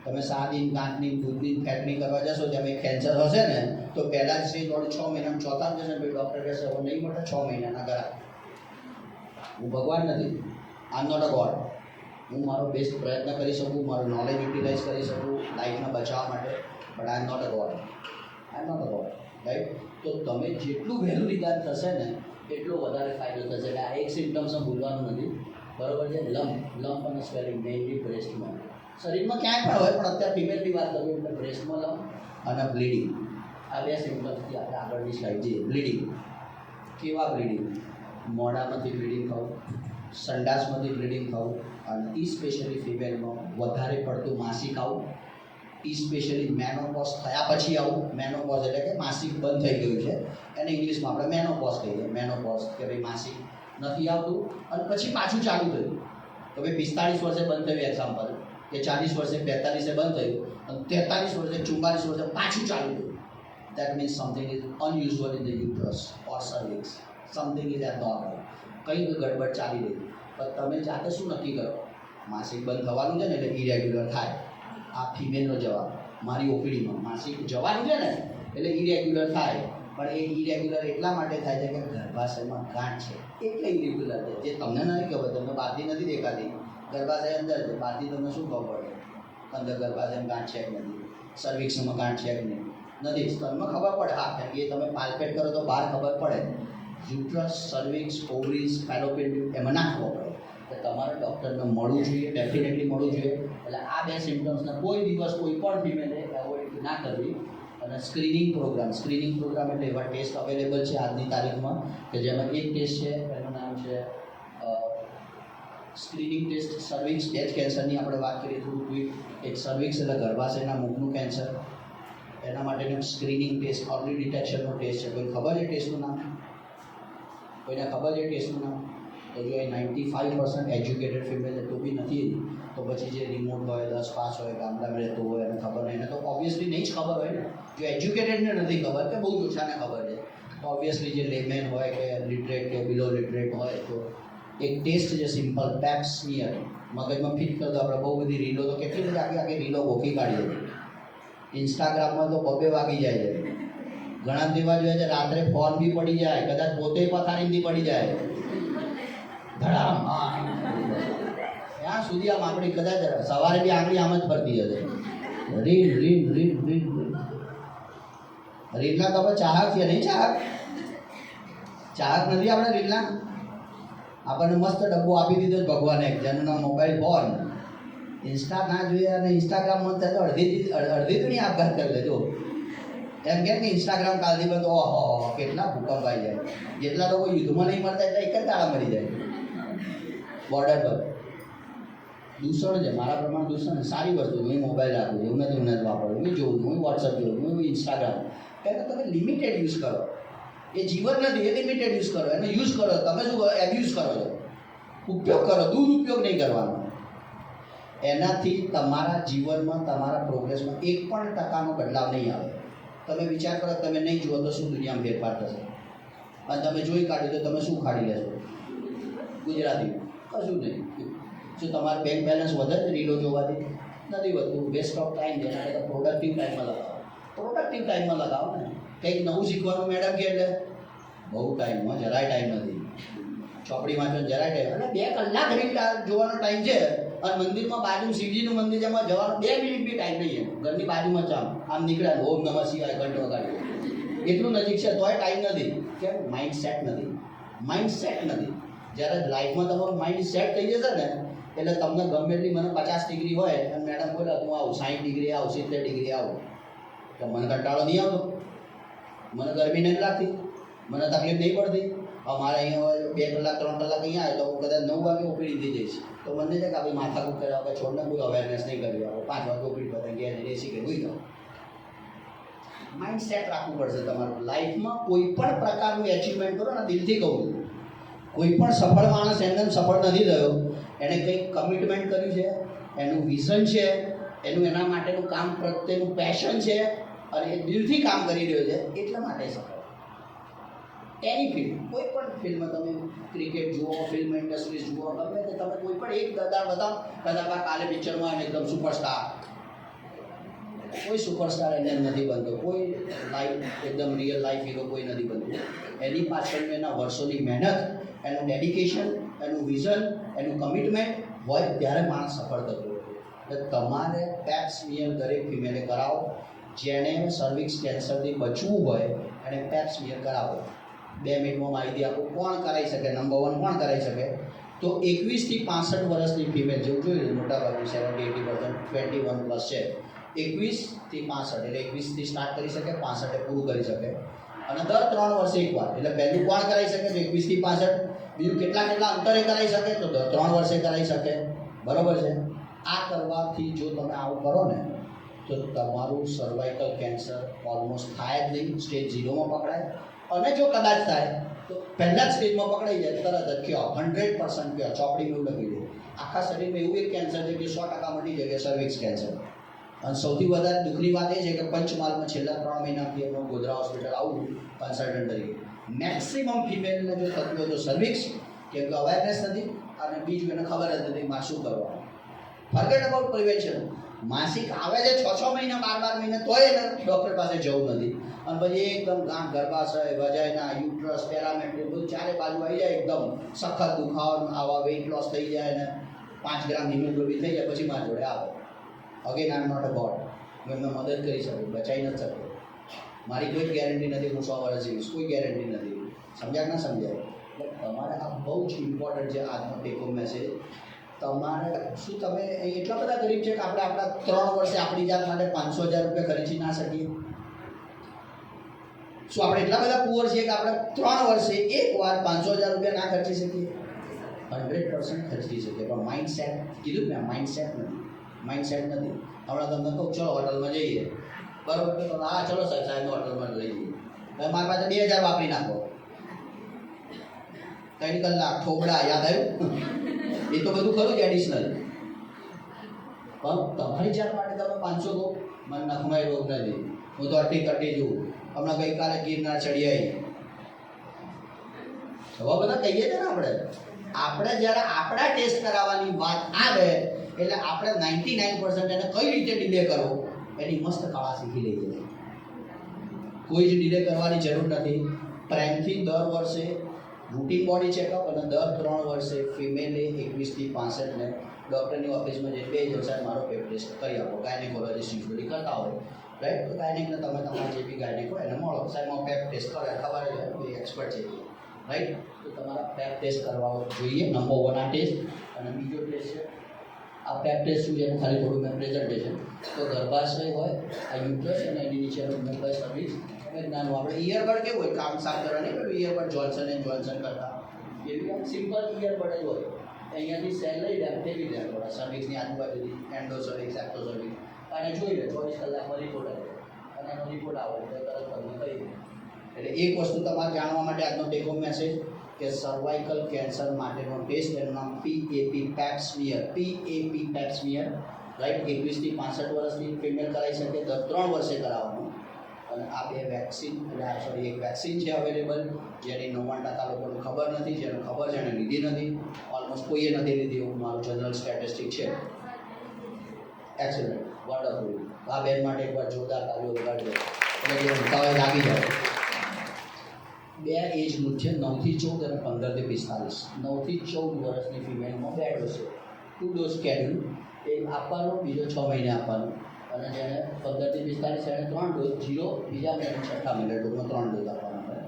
તમે સાદી ગાંઠની દૂધની ફેટની કરવા જશો જેમ એક કેન્સર હશે ને તો પહેલાં જ સ્ટેજ વાળું 6 મહિનામાં ચોથા જશે ને ડૉક્ટર કહેશે હવે નહીં મટે 6 મહિનાના કરા. હું ભગવાન નથી, આઈ એમ નોટ અ ગોડ. હું મારો બેસ્ટ પ્રયત્ન કરી શકું, મારું નોલેજ યુટિલાઇઝ કરી શકું લાઈફને બચાવવા માટે, but I am not a god. Right. તો તમે જેટલું વહેલું નિદાન થશે ને એટલો વધારે ફાયદો થશે. એટલે આ એક સિમ્ટમ્સને ભૂલવાનું નથી, બરાબર છે. લંપ અને સ્વેલિંગ મેઇનલી બ્રેસ્ટમાં, શરીરમાં ક્યાંય પણ હોય પણ અત્યારે ફિમેલની વાત કરીએ એટલે બ્રેસ્ટમાં લંપ અને બ્લીડિંગ, આ 2 સિમ્ટમ્સથી આપણે આગળની સ્લાઇડ જઈએ. બ્લીડિંગ. કેવા બ્લીડિંગ? મોઢામાંથી બ્લીડિંગ થવું, સંડાસમાંથી બ્લીડિંગ થવું અને સ્પેશિયલી ફિમેલમાં વધારે પડતું માસિક આવું, સ્પેશિયલી મેનોપોઝ થયા પછી આવું. મેનોપોઝ એટલે કે માસિક બંધ થઈ ગયું છે, એને ઇંગ્લિશમાં આપણે મેનોપોઝ કહીએ. મેનોપોઝ કે ભાઈ માસિક નથી આવતું અને પછી પાછું ચાલુ થયું. તો ભાઈ 45 વર્ષે બંધ થયું એક્ઝામ્પલ, કે 40 વર્ષે 45 બંધ થયું અને 43 વર્ષે 44 વર્ષે પાછું ચાલુ થયું. That means something is unusual in the uterus or cervix. Something is abnormal. કંઈક ગડબડ ચાલી રહી. પણ તમે જાતે શું નક્કી કરો? માસિક બંધ થવાનું છે ને એટલે ઇરેગ્યુલર થાય. આ ફિમેલનો જવાબ. મારી ઓપીડીમાં માસિક જવાનું છે ને એટલે ઇરેગ્યુલર થાય. પણ એ ઇરેગ્યુલર એટલા માટે થાય છે કે ગર્ભાશયમાં ગાંઠ છે એટલે ઇરેગ્યુલર છે. જે તમને નથી ખબર, તમને બહારથી નથી દેખાતી, ગર્ભાશય અંદર છે. બહારથી તમને શું ખબર પડે અંદર ગર્ભાશયમાં ગાંઠ છે કે નથી, સર્વિક્સમાં ગાંઠ છે કે નહીં? નથી. સ્તનમાં ખબર પડે, હા, કારણ કે તમે પાલ્પેટ કરો તો બહાર ખબર પડે. યુટ્રસ, સર્વિક્સ, ઓવરીઝ, ફેલોપિયન એમાં ના ખબર પડે. તો તમારે ડૉક્ટરને મળવું જોઈએ, ડેફિનેટલી મળવું જોઈએ. એટલે આ 2 સિમ્ટમ્સને કોઈ દિવસ કોઈ પણ ફિમેલે એવોઇડ ના કરવી. અને સ્ક્રીનિંગ પ્રોગ્રામ એટલે એવા ટેસ્ટ અવેલેબલ છે આજની તારીખમાં કે જેમાં એક ટેસ્ટ છે એનું નામ છે સ્ક્રીનિંગ ટેસ્ટ. સર્વિક્સ બ્રેસ્ટ કેન્સરની આપણે વાત કરીએ થોડું ક્વિક. એક સર્વિક્સ એટલે ગર્ભાશયના મુખનું કેન્સર, એના માટેનું સ્ક્રીનિંગ ટેસ્ટ, અર્લી ડિટેક્શનનો ટેસ્ટ છે. કોઈ ખબર છે ટેસ્ટનું નામ? કોઈને ખબર છે ટેસ્ટનું નામ? તો જો એ 95% એજ્યુકેટેડ ફિમેલ તો બી નથી, તો પછી જે રિમોટ હોય, 10 પાસ હોય, ગામડામાં રહેતો હોય એને ખબર નહીં, એને તો ઓબ્વિયસલી નહીં જ ખબર હોય ને. જો એજ્યુકેટેડને નથી ખબર કે બહુ જ ઓછાને ખબર છે, તો ઓબ્વિયસલી જે લેમેન હોય કે લિટરેટ કે બિલો લિટરેટ હોય તો એક ટેસ્ટ છે સિમ્પલ પેપ સ્મિયર, મગજમાં ફિટ કરતો. આપણે બહુ બધી રીલો તો કેટલી બધી આખી રીલો ગોખી કાઢીએ છીએ. ઇન્સ્ટાગ્રામમાં તો 2 વાગી જાય છે. ઘણા તેવા જોઈએ છે રાત્રે ફોન બી પડી જાય, કદાચ પોતે પથારીથી પડી જાય, ધડામ. ત્યાં સુધી આમ આપણી કદાચ સવારે બી આંગળી આમ જ ફરતી હશે. રીલ. રીલના તો આપણે ચાહક છીએ, નહીં ચાહક નથી આપણે રીલના? આપણને મસ્ત ડબ્બો આપી દીધો ભગવાને, જેનું નામ મોબાઈલ ફોન. ઇન્સ્ટા ના જોઈએ અને ઇન્સ્ટાગ્રામમાં તો અડધી ઘણી આપઘાત કરી લેજો. એમ કે ઇન્સ્ટાગ્રામ કાલથી બંધ, ઓહો કેટલા ભૂકંપ આવી જાય. જેટલા લોકો યુદ્ધમાં નહીં મરતા એટલા એક જ દાડા મરી જાય બોર્ડર પર. દૂષણ છે મારા પ્રમાણે, દૂષણ સારી વસ્તુ. હું મોબાઈલ રાખું છું, એવું નથી વાપરું, હું જોઉં છું, હું વોટ્સઅપ જોઉં છું, હું ઇન્સ્ટાગ્રામ. એટલે તમે લિમિટેડ યુઝ કરો. એ જીવન નથી, એ લિમિટેડ યુઝ કરો. એને યુઝ કરો. તમે શું એબ્યુઝ કરો છો, ઉપયોગ કરો, દુરુપયોગ નહીં કરવાનો. એનાથી તમારા જીવનમાં, તમારા પ્રોગ્રેસમાં 1% બદલાવ નહીં આવે. તમે વિચાર કરો, તમે નહીં જુઓ તો શું દુનિયામાં ફેરફાર થશે? અને તમે જોઈ કાઢ્યું તો તમે શું ખાડી લેશો? ગુજરાતી કશું નહીં. શું તમારું બેંક બેલેન્સ વધે છે રીલો જોવાથી? નથી વધતું. વેસ્ટ ઓફ ટાઈમ છે. એના કરતાં પ્રોડક્ટિવ ટાઈમમાં લગાવો. ને કંઈક નવું શીખવાનું મેડમ કે એટલે બહુ ટાઈમમાં જરાય ટાઈમ નથી. ચોપડી વાંચવાનો જરાય ટાઈમ, અને 2 કલાક રીલ જોવાનો ટાઈમ છે, અને મંદિરમાં બાજુ શિવજીનું મંદિર એમાં જવાનો 2 મિનિટ બી ટાઈમ નહીં. ઘરની બાજુમાં જ આમ નીકળ્યા, ઓમ નમઃ શિવાય ઘંટો વગાડ્યો, એટલું નજીક છે તોય ટાઈમ નથી. કેમ? માઇન્ડ સેટ નથી. માઇન્ડ સેટ નથી. જ્યારે લાઈફમાં તમારું માઇન્ડ સેટ થઈ જશે ને, એટલે તમને ગમે એટલી, મને 50 ડિગ્રી હોય અને મેડમ બોલે હું આવું 60 ડિગ્રી આવું 70 ડિગ્રી આવું, તો મને કંટાળો નહીં આવતો, મને ગરમી નથી લાગતી, મને તકલીફ નહીં પડતી. અમારે અહીંયા 2 કલાક 3 કલાક અહીંયા આવે તો હું કદાચ 9 વાગે ઓપીડી થઈ જઈશ, તો મને છે કે આપણે માથા કૂટ કર્યા વગર છોડને કોઈ અવેરનેસ નહીં કરવી, આપણે 5 વાગે ઓપીડી પતે ઘેર એસી કે હોઈ જાઓ. માઇન્ડ સેટ રાખવું પડશે તમારું. લાઈફમાં કોઈ પણ પ્રકારનું એચિવમેન્ટ કરો ને, દિલથી કહું છું, કોઈ પણ સફળ માણસ એમને સફળ નથી થયો. એણે કંઈક કમિટમેન્ટ કર્યું છે, એનું વિઝન છે, એનું એના માટેનું કામ પ્રત્યેનું પેશન છે, અને એ દિલથી કામ કરી રહ્યો છે, એટલા માટે સફળ. એની ફિલ્મ, કોઈ પણ ફિલ્મમાં તમે ક્રિકેટ જુઓ, ફિલ્મ ઇન્ડસ્ટ્રી જુઓ, ગમે તે તમે કોઈ પણ એક ગદાર બતાવો, કદાચ કાલે પિક્ચરમાં એકદમ સુપરસ્ટાર, કોઈ સુપરસ્ટાર એને નથી બનતો, કોઈ લાઈફ એકદમ રિયલ લાઈફ હીરો કોઈ નથી બનતું. એની પાછળનું એના વર્ષોની મહેનત, એનું ડેડિકેશન, એનું વિઝન, એનું કમિટમેન્ટ હોય ત્યારે માણસ સફળ થતો હોય. એટલે તમારે પેપ સ્મિયર દરેક ફિમેલે કરાવો. જેણે સર્વિક્સ કેન્સરથી બચવું હોય એણે પેપ સ્મિયર કરાવો. 2 મિનિટમાં માહિતી આપો કોણ કરાવી શકે. નંબર 1 કોણ કરાવી શકે? તો 21 થી 65 વર્ષની ફિમેલ, જેવું જોયું મોટાભાગની 70-80% 21 પ્લસ છે. 21 થી 65 એટલે 21 થી સ્ટાર્ટ કરી શકે, 65 પૂરું કરી શકે, અને દર 3 વર્ષે એકવાર. એટલે પહેલું કોણ કરાવી શકે? તો 21 થી 65. બીજું કેટલા અંતરે કરાવી શકે? તો દર 3 વર્ષે કરાવી શકે. બરાબર છે? આ કરવાથી જો તમે આવું કરો ને, તો તમારું સર્વાઇકલ કેન્સર ઓલમોસ્ટ થાય જ નહીં, સ્ટેજ 0માં પકડાય. અને જો કદાચ થાય તો પહેલા જ સ્ટેજમાં પકડાઈ જાય તરત જ કયો 100% કયો ચોપડીમાં એવું લખી દે. આખા શરીરમાં એવું એક કેન્સર છે કે 100% મટી જાય, કે સર્વિક્સ કેન્સર. અને સૌથી વધારે દુઃખની વાત એ છે કે પંચમહાલમાં છેલ્લા 3 મહિનાથી એમનો ગોધરા હોસ્પિટલ આવું કન્સલ્ટન્ટ તરીકે મેક્સિમમ ફિમેલને જો થતું હોય તો સર્વિક્સ, કેમ કે અવેરનેસ નથી, અને બીજું એને ખબર જ નથી મારે શું કરવાનું. Forget about prevention. માસિક આવે છે 6-6 મહિના 12 મહિના, તોય એને ડૉક્ટર પાસે જવું નથી. અને પછી એકદમ ગર્ભાશય, વજાઇના, યુટ્રસ, પેરામેટ્રિક બધું ચારે બાજુ આવી જાય, એકદમ સખત દુખાવો, આવા વેઇટ લોસ થઈ જાય, અને 5 ગ્રામ હિમોગ્લોબિન થઈ જાય, પછી મારા જોડે આવે. Again I am not a god. હું એમને મદદ કરી શકું, બચાવી નથી શકતો. મારી કોઈ ગેરંટી નથી હું 100 વર્ષ જીવીશ, કોઈ ગેરંટી નથી. સમજ્યા કે ના સમજાય? તમારે આ બહુ જ ઇમ્પોર્ટન્ટ છે આજનો ટેક હોમ મેસેજ. તમારે શું, તમે એટલા બધા ગરીબ છે કે આપણે આપણા 3 વર્ષે આપણી જાત માટે 500,000 રૂપિયા ખર્ચી ના શકીએ? શું આપણે એટલા બધા પુઅર છીએ કે આપણે 3 વર્ષે એકવાર 500,000 રૂપિયા ના ખર્ચી શકીએ? 100% ખર્ચી શકીએ. પણ માઇન્ડ સેટ, કીધું મેં, માઇન્ડ સેટ નથી. માઇન્ડ સેટ નથી. હમણાં તમને કહું ચલો હોટલમાં જઈએ, બરાબર? તો હા ચલો સાહેબની હોટલમાં લઈ જઈએ. હવે મારી પાસે 2,000 વાપરી નાખો, 3 કલાક થોબડા યાદ આવ્યું? એ તો બધું ખરું જ એડિશનલ. પણ તમારી જાત માટે તમે 500 કહો, મને નખમાં રોગ નથી, હું તો અટી જોઉં. હમણાં ગઈકાલે ગિરનાર ચડી આવી. હવે બધા કહીએ છીએ ને, આપણે જ્યારે આપણા ટેસ્ટ કરાવવાની વાત આવે એટલે આપણે 99% એને કઈ રીતે ડિલે કરવો એની મસ્ત કળા શીખી લઈએ છીએ. કોઈ જ ડિલે કરવાની જરૂર નથી. પ્રેમથી દર વર્ષે રૂટીન બોડી ચેકઅપ, અને દર 3 વર્ષે ફિમેલે 21 થી 65 ને ડૉક્ટરની ઓફિસમાં જઈને 2 દિવસ મારો પેપ ટેસ્ટ કરી આપો. ગાયનેકોલોજીસ્ટ યુઝ્યુઅલી કરતા હોય, રાઈટ? તો ગાયનેકને તમે તમારા જે બી ગાયનેક હોય એને મળો, સાહેબ પેપ ટેસ્ટ કરે, ખબર જ હોય કોઈ એક્સપર્ટ છે, રાઈટ? તો તમારા પેપ ટેસ્ટ કરવા જોઈએ. નંબર 1 આ ટેસ્ટ. અને બીજો ટેસ્ટ છે આ પેપ ટેસ્ટ. શું છે એનું ખાલી થોડું મેં પ્રેઝન્ટેશન. તો ગર્ભાશય હોય, આ યુટ્રસ, અને એની નીચેનું મુંબઈ સર્વિસ જ્ઞાનનું. આપણે ઇયરબડ કેવું હોય, કામ સાફ કરવા નહીં પેલું ઇયરબડ જોન્સન કરતા, એવી આમ સિમ્પલ ઇયરબડ જ હોય. અહીંયાથી સેલ લઈ લે, તેવી લે થોડા સર્વિસની આજુબાજુથી, એન્ડો સર્વિસ, એક્ટો સર્વિસ, અને જોઈ લે 24 કલાકમાં રિપોર્ટ આવે, અને એનો રિપોર્ટ આવે એટલે તરત તમને કહી દે. એટલે એક વસ્તુ તમારે જાણવા માટે આજનો ટેક હોમ મેસેજ કે સર્વાઇકલ કેન્સર માટેનો ટેસ્ટ, એનું નામ PAP pap smear. PAP pap smear, right? 21 થી 65 વર્ષની ફિમેલ કરાવી શકે, દર 3 વર્ષે કરાવવાનું. અને આ 2 વેક્સિન, સોરી એક વેક્સિન છે અવેલેબલ, જેની 99% લોકોને ખબર નથી. જેને ખબર છે એને લીધી નથી, ઓલમોસ્ટ કોઈએ નથી લીધી, એવું મારું જનરલ સ્ટેટિસ્ટિક છે. Excellent, wonderful. આ બેન માટે એકવાર જોરદાર તાળીઓ વગાડજો, એટલે જે ઉતાવળ લાગી જાય. બે એજ ગ્રુપ છે, 9 થી 14 અને 15 થી 45. 9 થી 14 વર્ષની ફિમેલમાં 2 ડોઝ છે, 2 ડોઝ સ્કેડ્યુલ, એક આપવાનો, બીજો 6 મહિને આપવાનો. અને જેને 15 થી 45 એને 3 ડોઝ, 0 બીજા મહિને 6ઠા મહિને ટૂંકમાં 3 ડોઝ આપવાના હોય.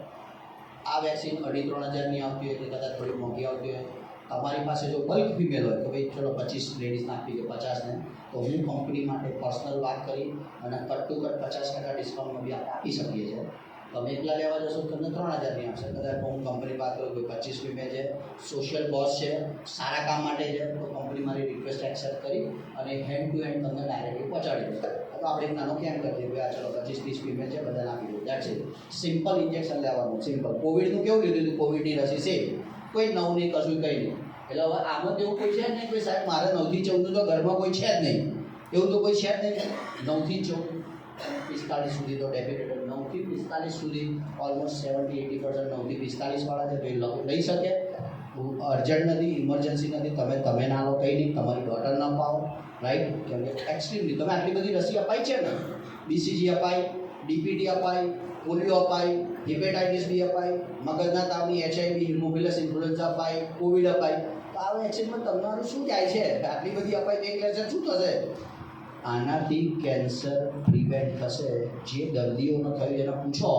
આ વેક્સિન 2,500-3,000ની આવતી હોય કે કદાચ થોડી મોંઘી આવતી હોય. તમારી પાસે જો બલ્ક ફિમેલ હોય તો ભાઈ ચલો 25 લેડીઝ નાખી કે 50 ને, તો હું કંપની માટે પર્સનલ વાત કરી અને કટ ટુ કટ 50% ડિસ્કાઉન્ટમાં બી આપણે આપી શકીએ છીએ. તમે એકલા લેવા જશો તો તમને 3,000ની આવશે. કદાચ હું કંપની વાત કરું કે 25 ફિમેલ છે, સોશિયલ કોઝ છે, સારા કામ માટે છે, તો કંપની મારી રિક્વેસ્ટ એક્સેપ્ટ કરી અને હેન્ડ ટુ હેન્ડ તમને ડાયરેક્ટલી પહોંચાડી દેશે. તો આપણે એક નાનો કેમ કરીએ કે આ ચલો 25-30 ફિમેલ છે, બધાને આપી દો, દેટ્સ ઇટ. સિમ્પલ ઇન્જેક્શન લેવાનું, સિમ્પલ. કોવિડનું કેવું લીધું હતું? કોવિડની રસી સેમ, કોઈ નવું નહીં, કશું કંઈ નહીં. એટલે હવે આમાં તો એવું કોઈ છે જ નહીં કોઈ સાહેબ મારે 9 થી 14 તો ઘરમાં કોઈ છે જ નહીં, એવું તો કોઈ છે જ નહીં. 9 થી 14 45 સુધી તો ડેફિનેટ, 9 થી 45 સુધી ઓલમોસ્ટ 70-80% 9 થી 45 વાળા છે, તો એ લઈ શકે. અર્જન્ટ નથી, ઇમરજન્સી નથી, તમે ના લો કંઈ નહીં, તમારી ડોટર ના પાવો, રાઈટ? કેમ કે એક્સ્ટ્રીમલી તમે આટલી બધી રસી અપાઈ છે ને, બીસીજી અપાઈ, ડીપીટી અપાઈ, પોલિયો અપાઈ, હિપેટાઇટિસ બી અપાઈ, મગજના તાવની HIV, હિમોફિલસ ઇન્ફ્લુએન્ઝા અપાઈ, કોવિડ અપાઈ. તો આ વેક્સિનમાં તમારું શું જાય છે? આટલી બધી અપાઈ તો એક વેક્સિન શું થશે? આનાથી કેન્સર પ્રિવેન્ટ થશે. જે દર્દીઓનો થયું એને પૂછો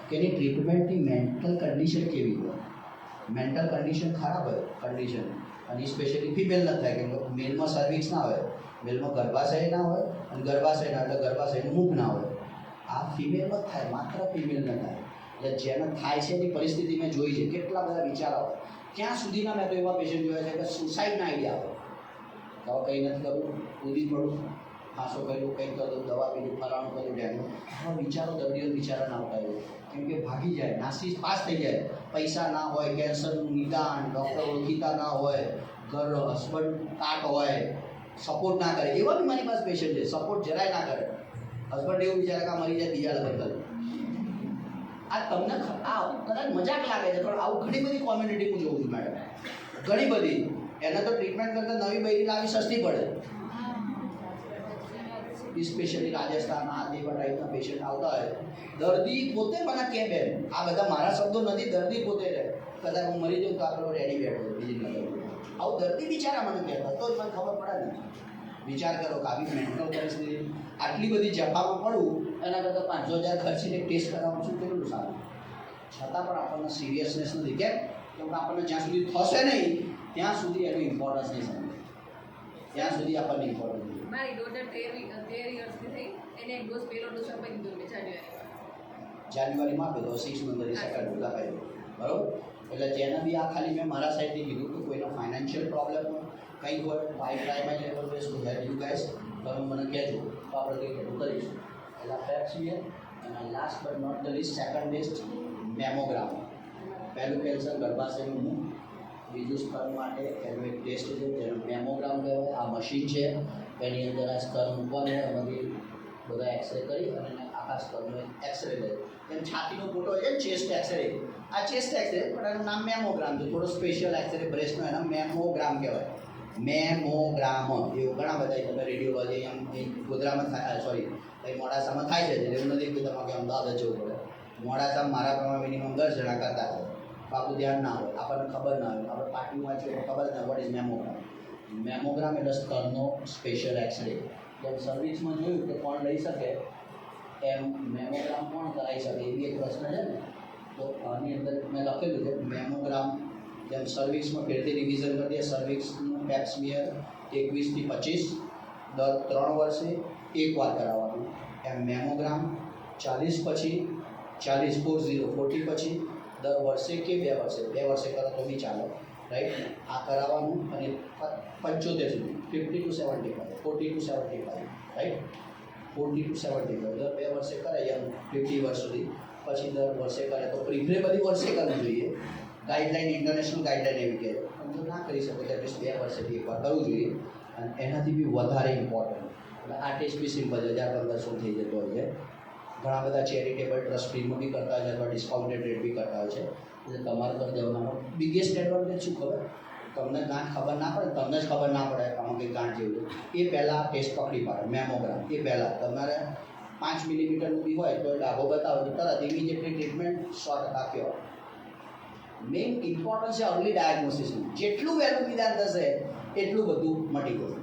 કે એની ટ્રીટમેન્ટની મેન્ટલ કન્ડિશન કેવી હોય. મેન્ટલ કન્ડિશન ખરાબ હોય કન્ડિશન, અને સ્પેશિયલી ફિમેલ ન થાય, કેમ કે મેલમાં સર્વિક્સ ના હોય, મેલમાં ગર્ભાશય ના હોય, અને ગર્ભાશય ના એટલે ગર્ભાશયનું મુખ ના હોય. આ ફિમેલમાં થાય, માત્ર ફિમેલ ન થાય. એટલે જેને થાય છે એની પરિસ્થિતિ મેં જોઈ છે, કેટલા બધા વિચાર આવે. ક્યાં સુધીના મેં તો એવા પેશન્ટ જોયા છે કે સુસાઇડના આઈડિયા આવે. તો કંઈ નથી કરવું, કૂદી પડું, ફાંસો કર્યું, કંઈક કર્યું, દવા પીધું, ફલાણું કર્યું, ડેમનું. આવા વિચારો દર્દીઓ વિચારો ના આવતા હોય, કેમ કે ભાગી જાય, નાસી પાસ થઈ જાય. પૈસા ના હોય, કેન્સરનું નિદાન, ડૉક્ટર ઓળખીતા ના હોય, ઘર હસબન્ડ કાટ હોય, સપોર્ટ ના કરે. એવા બી મારી પાસે પેશન્ટ છે, સપોર્ટ જરાય ના કરે. હસબન્ડ એવું વિચારે કે મરી જાય, બીજા લગ્ન કરે. આ તમને આ કદાચ મજાક લાગે છે, પણ આવું ઘણી બધી કોમ્યુનિટી હું જોઉં છું મેડમ, ઘણી બધી. એને તો ટ્રીટમેન્ટ કરતાં નવી બૈરી લાવી સસ્તી પડે. સ્પેશિયલી રાજસ્થાન આ તેવા ટાઈપના પેશન્ટ આવતા હોય, દર્દી પોતે મને કહે બેન, આ બધા મારા શબ્દો નથી, દર્દી પોતે રહે, કદાચ હું મરી જાઉં તો આપણો રેડી બેઠો બીજી નગર. આવું દર્દી બિચારા મને કહેતા, તો જ મને ખબર પડે ને. વિચાર કરો કે આવી મેન્ટલ પરિસ્થિતિ, આટલી બધી જફામાં પડવું, એના કરતાં 5,000 ખર્ચીને ટેસ્ટ કરાવવાનું શું કેટલું સારું. છતાં પણ આપણને સિરિયસનેસ નથી. કેમ? કેમ કે આપણને જ્યાં સુધી થશે નહીં ત્યાં સુધી એનું ઇમ્પોર્ટન્સ નહીં સમજે, ત્યાં સુધી આપણને ઇમ્પોર્ટન્સ નહીં. મારી ડોટર 13 યર્સની થઈ, એને એક ડોઝ પહેલો ડોઝ અપાઈ દીધો મેં જાન્યુઆરીમાં આપી દો, 6 મંથ સેકન્ડ ડોઝ અપાઈ દો, બરાબર? એટલે જેને બી આ ખાલી મેં મારા સાઈડથી કીધું કે કોઈનો ફાઇનાન્શિયલ પ્રોબ્લેમ હોય, કંઈ હોય, આઈ try my level best to help you guys. તમે મને કહેજો તો આપણે કંઈક એટલું કરીશું. પહેલાં પેપ્સિયર અને last but not the least second best mammogram. પહેલું કેન્સર ગર્ભાશયનું મુખ, બીજું સ્તન માટે એનું એક ટેસ્ટ છે જેનો મેમોગ્રામ કહેવાય. આ મશીન છે, એની અંદર આ સ્તન મૂકવાનું હોય, એમાંથી બધા એક્સરે કરી અને આખા સ્તનનો એક્સરે લે. એમ છાતીનો ફોટો હોય છે, ચેસ્ટ એક્સરે. આ ચેસ્ટ એક્સરે, પણ એનું નામ મેમોગ્રામ છે. થોડો સ્પેશિયલ એક્સરે બ્રેસ્ટનો, એના મેમોગ્રામ કહેવાય. મેમોગ્રામ એવું ઘણા બધા તમે રેડિયોલોજી એમ ગોધરામાં થાય, સોરી મોડાસામાં થાય છે. એવું નથી કે તમારે અમદાવાદ જવું પડે. મોડાસામાં મારા પ્રમાણે મિનિમમ 10 જણા કરતા હોય. આપણું ધ્યાન ના હોય, આપણને ખબર ના હોય, આપણે પાર્ટીમાં છીએ ખબર ના વોટ ઇઝ મેમોગ્રામ. મેમોગ્રામ એટલે સ્તનનો સ્પેશિયલ એક્સરે. જેમ સર્વિસમાં જોયું કે કોણ લઈ શકે, એમ મેમોગ્રામ કોણ કરાવી શકે, એવી એક પ્રશ્ન છે ને. તો આની અંદર મેં લખેલું છે મેમોગ્રામ. જેમ સર્વિક્સમાં ફેરથી રિવિઝન કરી દઈએ, સર્વિક્સનું પેપ્સમિયર 21 થી 25 દર 3 વર્ષે એકવાર કરાવવાનું. એમ મેમોગ્રામ 40 પછી 40 પછી દર વર્ષે કે 2 વર્ષે, 2 વર્ષે કરો તો બી ચાલે, રાઈટ? આ કરાવવાનું. અને 75 સુધી 50 to 75, 40 to 75, રાઈટ? 40 to 75 દર 2 વર્ષે કરે, એમ 50 વર્ષ સુધી. પછી દર વર્ષે કરે તો પ્રિફરેબલી વર્ષે કરવું જોઈએ. ગાઈડલાઇન, ઇન્ટરનેશનલ ગાઈડલાઇન એવી કહે. પણ જો ના કરી શકો તો એટલીસ્ટ 2 વર્ષેથી એકવાર કરવું જોઈએ. અને એનાથી બી વધારે ઇમ્પોર્ટન્ટ, એટલે આ ટેસ્ટ બી સિમ્પલ છે, 1000-1500 થઈ જતો હોય છે. ઘણા બધા ચેરિટેબલ ટ્રસ્ટ ફ્રીમાં બી કરતા હોય છે, અથવા ડિસ્કાઉન્ટેડ રેટ બી કરતા હોય છે. એટલે તમારે કરી દેવાનો. બિગેસ્ટ એડવાન્ટેજ શું ખબર? તમને ગાંઠ ખબર ના પડે, તમને જ ખબર ના પડે આમાં કંઈ ગાંઠ જેવું એ પહેલાં ટેસ્ટ પકડી પાડે મેમોગ્રામ. એ પહેલાં તમારે 5 મિલીમીટરનું બી હોય તો ડાઘો બતાવો તો તરત ઇમિડિયેટલી ટ્રીટમેન્ટ 100% કયો. મેઇન ઇમ્પોર્ટન્સ છે અર્લી ડાયગ્નોસિસનું. જેટલું વહેલું નિદાન થશે એટલું બધું મટી ગયું.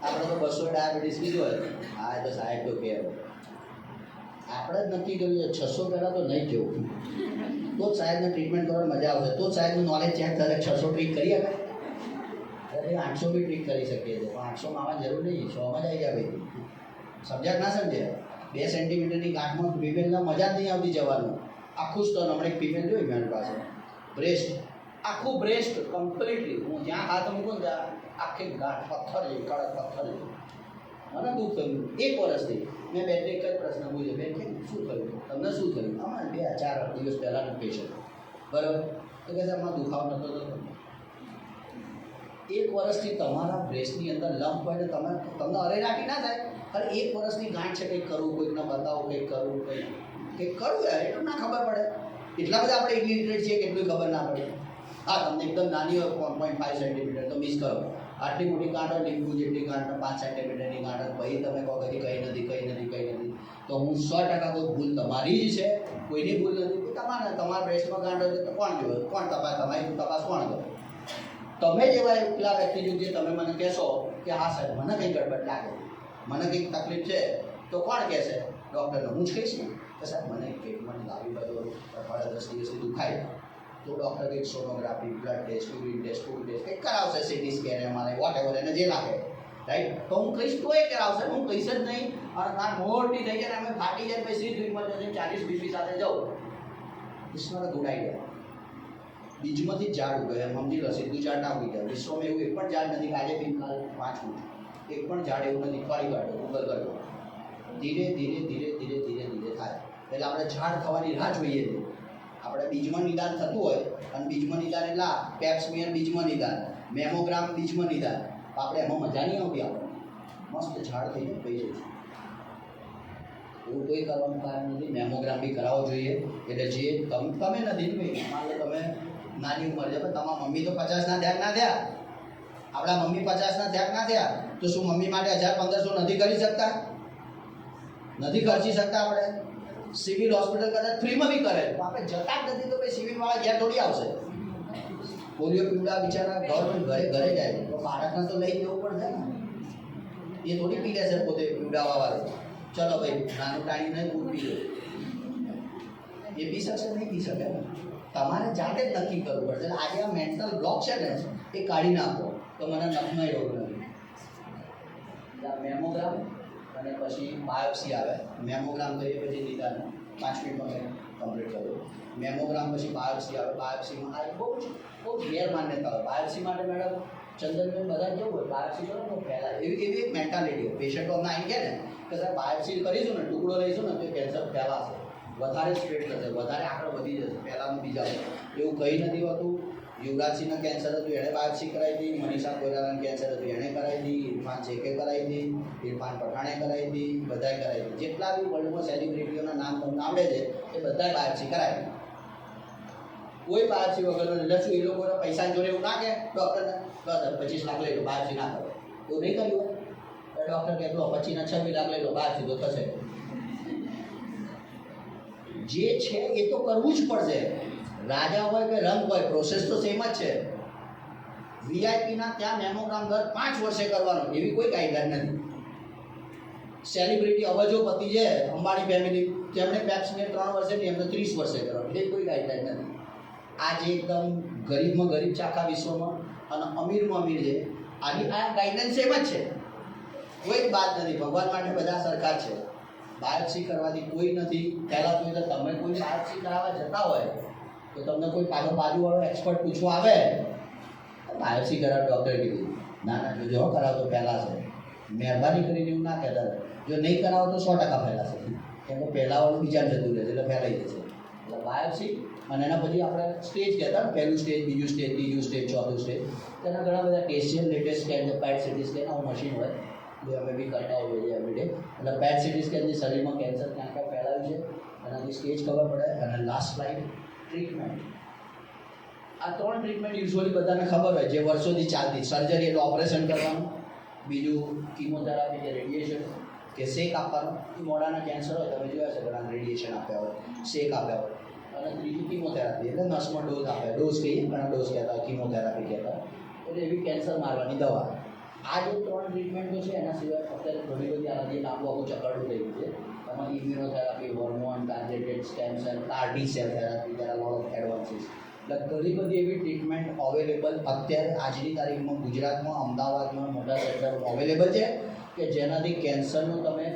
આપણે તો 200 ડાયાબિટીસ કીધું હોય, હા એ તો સાહેબ તો કે આપણે જ નક્કી કર્યું છે 600 પહેલાં તો નહીં જવું, તો જ સાહેબને ટ્રીટમેન્ટ કરવાની મજા આવશે, તો જ સાહેબનું નોલેજ ચેક થશે. 600 ટ્રીટ કરી શકે? અરે 800 બી ટ્રીટ કરી શકીએ છીએ, પણ 800 માં આવવાની જરૂર નહીં, 100 માં જ આવી જાય ભાઈ. સમજ્યા કે ના સમજ્યા? 2 સેન્ટીમીટરની ગાંઠમાં ફિમેલના મજા જ નહીં આવતી જવાનું. આખું સ્તન, હમણાં એક ફિમેલ જોઈ મારી પાસે, બ્રેસ્ટ, આખું બ્રેસ્ટ કમ્પ્લીટલી, હું જ્યાં હાથ મૂકું ને ત્યાં આખી ગાંઠ પથ્થર જેવી, કડક પથ્થર જેવી. મને દુઃખ થયું 1 વર્ષથી. મેં બેનને એક જ પ્રશ્ન પૂછ્યો, બેન કેમ શું થયું, તમને શું થયું? આમાં 2-4 દિવસ પહેલાંનું પેશન્ટ, બરાબર, તો કે આમાં દુખાવો નહોતો થતો. 1 વર્ષથી તમારા બ્રેસ્ટની અંદર લંપ હોય ને તમને અરેરાટી ના થાય, અરે 1 વર્ષની ગાંઠ છે, કંઈક કરવું, કોઈકને બતાવો, કંઈક કરવું, કંઈક કરવું યાર, એટલું ના ખબર પડે. એટલા બધા આપણે ઇલિટરેટ છીએ કે એટલું ખબર ના પડે. હા, તમને એકદમ નાની હોય 1.5 સેન્ટીમીટર તો મિસ કરો. આટલી મોટી ગાંઠ હોય, લીંબુ જેટલી ગાંઠ, 5 સેન્ટીમીટરની ગાંઠ, પછી તમે કહો કે કંઈ નથી, તો હું 100% કોઈ ભૂલ તમારી જ છે, કોઈની ભૂલ નથી. તમારા બ્રેસ્ટમાં ગાંઠ હોય તો કોણ જોવે, કોણ તપાસ, તમારી તપાસ કોણ કરે? તમે જેવા પેલા વ્યક્તિ જે તમે મને કહેશો કે હા સાહેબ મને કંઈ ગડબડ લાગે, મને કંઈક તકલીફ છે, તો કોણ કહેશે? ડૉક્ટરને હું જ કહીશ ને કે સાહેબ મને પેટમાં લાવી બધું 10 દિવસથી દુખાય, તો ડૉક્ટર કંઈક sonography, blood test, urine test, food test કંઈક કરાવશે, CT scan, MRI, whatever એને જે લાગે, રાઈટ? તો હું કહીશ તો એ કરાવશે, હું કહીશ જ નહીં. અને ના મોટી થઈ જાય ને અમે ફાટી જાય પછી સીધું ઇમરજન્સી 40 બીપી સાથે જાઉં, it's not a good idea. બીજમાંથી ઝાડ ઉગે, એમ સમજી લો, સીધું ઝાડ ના ઉગી જાય. વિશ્વમાં એવું એક પણ ઝાડ નથી કે આજે બી કાલે 5 ફૂટ, એક પણ ઝાડ એવું નથી. ફરી કાઢો, ગૂગલ કરો, ધીરે ધીરે ધીરે ધીરે ધીરે ધીરે થાય. એટલે આપણે ઝાડ થવાની રાહ જોઈએ છીએ. આપણે બીજમાં નિદાન થતું હોય, અને બીજમાં નિદાન એટલે પેપ્સમિયર બીજમાં નિદાન, મેમોગ્રામ બીજમાં નિદાન, આપણે એમાં મજા નહીં આવતી. આપણે મસ્ત ઝાડ થઈને થઈ જઈશું. એવું કોઈ કરવાનું કારણ નથી. મેમોગ્રામ બી કરાવવો જોઈએ. એટલે જે તમે નથી ને ભાઈ, માન લો તમે નાની ઉંમર છે, પણ તમારા મમ્મી તો 50ના ત્યાગ ના થયા, આપણા મમ્મી 50ના ત્યાગ ના થયા, તો શું મમ્મી માટે 1000-1500 નથી કરી શકતા? નથી ખર્ચી શકતા? આપણે સિવિલ હોસ્પિટલ કદાચ ફ્રીમાં બી કરે, તો આપણે જતા જ નથી, તો ભાઈ સિવિલવાળા ઘેર થોડી આવશે. પોલિયો પીવડા બિચારા ગવર્મેન્ટ ઘરે ઘરે જાય, તો બાળકને તો લઈ જવું પડશે ને. એ થોડી પી લેશે પોતે પીવડાવવા વાળો, ચલો ભાઈ નાનું ટાણી નહીં દૂધ પી લો, એ પી શકશે? નહીં પી શકે ને. તમારે જાતે જ નક્કી કરવું પડશે. આજે આ મેન્ટલ બ્લોક છે ને, એ કાઢી નાખો તો મને નખનો રોગ નથી. મેમોગ્રામ અને પછી બાયોપ્સી આવે. મેમોગ્રામ કરીએ પછી નિદાન 5 મિનિટમાં કમ્પ્લીટ કર્યું. મેમોગ્રામ પછી બાયોપ્સી આવે. બાયોપ્સીમાં આ બહુ જ ગેરમાન્યતા હોય. બાયોપ્સી માટે મેડમ ચંદનબેન બધા કેવું હોય, બાયોપ્સી કરો તો પહેલાં એવી એક મેન્ટાલિટી હોય. પેશન્ટો અમને આવી ગયા ને કે સાહેબ બાયોપ્સી કરીશું ને, ટુકડો લઈશું ને, તો કેન્સર ફેલાશે, વધારે સ્પ્રેડ થશે, વધારે આગળ વધી જશે, પહેલાંનું બીજા. એવું કંઈ નથી હોતું. યુવરાજસિંહને કેન્સર હતું, એણે બાયોપ્સી કરાવી હતી. મનીષા કોઈરાલાને કેન્સર હતું, એણે કરાવી હતી. ઇરફાન શેખે કરાવી હતી. ઇરફાન પઠાણે કરાવી હતી. બધાએ કરાવી હતી. જેટલા બી વર્લ્ડમાં સેલિબ્રિટીઓના નામ તમને આવડે છે એ બધાએ બાયોપ્સી કરાવી. કોઈ બાયોપ્સી વગર એટલે શું એ લોકોને પૈસા જોડે એવું ના કે ડૉક્ટરને 25 લાખ લઈ લો, બાયોપ્સી ના કરો, એવું નહીં કર્યું. ડૉક્ટર કે 25 ના 26 લાખ લઈ લો, બાયોપ્સી તો થશે. જે છે એ તો કરવું જ પડશે. રાજા હોય કે રંગ હોય, પ્રોસેસ તો સેમ જ છે. વીઆઈપીના ત્યાં મેમોગ્રામ દર 5 વર્ષે કરવાનો, એવી કોઈ ગાઈડલાઈન નથી. સેલિબ્રિટી અબજોપતિ છે, અંબાણી ફેમિલી, તેમણે પેપ્સમિયર 3 વર્ષે નહીં, એમને 30 વર્ષે કરવાનું, એ કોઈ ગાઈડલાઈન નથી. આજે એકદમ ગરીબમાં ગરીબ છે આખા વિશ્વમાં, અને અમીરમાં અમીર છે. આની આ ગાઈડલાઈન સેમ જ છે, કોઈ જ બાદ નથી. ભગવાન માટે બધા સરકાર છે. બાયોપ્સી કરવાથી કોઈ નથી. પહેલાં તો એટલે તમે કોઈ બાયોપ્સી કરાવવા જતા હોય તો તમને કોઈ બાજુવાળો એક્સપર્ટ પૂછવા આવે, બાયોપ્સી કરાવ, ડૉક્ટરે કીધું ના જો કરાવો તો પહેલાં છે. મહેરબાની કરીને એવું ના કહેતા. જો નહીં કરાવો તો 100% ફેલાશે, કેમ કે પહેલાંવાળું બીજા જતું રહેશે, એટલે ફેલાઈ જશે. એટલે બાયોપ્સી, અને એના પછી આપણે સ્ટેજ કહેતા, પહેલું સ્ટેજ, બીજું સ્ટેજ, ત્રીજું સ્ટેજ, ચોથું સ્ટેજ, તેના ઘણા બધા ટેસ્ટ છે. લેટેસ્ટ સ્કેન છે, પેટ સીટી સ્કેન, આવું મશીન હોય, જે અમે બી કરતા હોઈએ છીએ એવરીડે. એટલે પેટ સીટી સ્કેનથી શરીરમાં કેન્સર ક્યાં ક્યાં ફેલાયું છે એનાથી સ્ટેજ ખબર પડે. અને લાસ્ટ સ્લાઇડ ટ્રીટમેન્ટ. આ 3 ટ્રીટમેન્ટ યુઝ્યુઅલી બધાને ખબર હોય, જે વર્ષોથી ચાલતી. સર્જરી એટલે ઓપરેશન કરવાનું, બીજું કિમોથેરાપી કે રેડિયેશન કે શેક આપવાનું. મોઢાના કેન્સર હોય, તમે જોયા છે ઘણા રેડિયેશન આપ્યા હોય, શેક આપ્યા હોય. અને ત્રીજું કિમોથેરાપી, એટલે નસમાં ડોઝ આપે, ડોઝ કહીએ ઘણા ડોઝ કહેતા હોય, કિમોથેરાપી કહેતા હોય, એટલે એવી કેન્સર મારવાની દવા. આ જે 3 ટ્રીટમેન્ટો છે એના સિવાય અત્યારે ઘણી બધી આનાથી લાંબુ આખું ચકરડું થઈ ગયું છે. એમાં immunotherapy, hormone, targeted stem cell, ટાર્ટી cell therapy, there are lot of advances. એટલે ઘણી બધી એવી ટ્રીટમેન્ટ અવેલેબલ અત્યારે આજની તારીખમાં ગુજરાતમાં, અમદાવાદમાં, મોટા સેન્ટરમાં અવેલેબલ છે કે જેનાથી કેન્સરનું તમે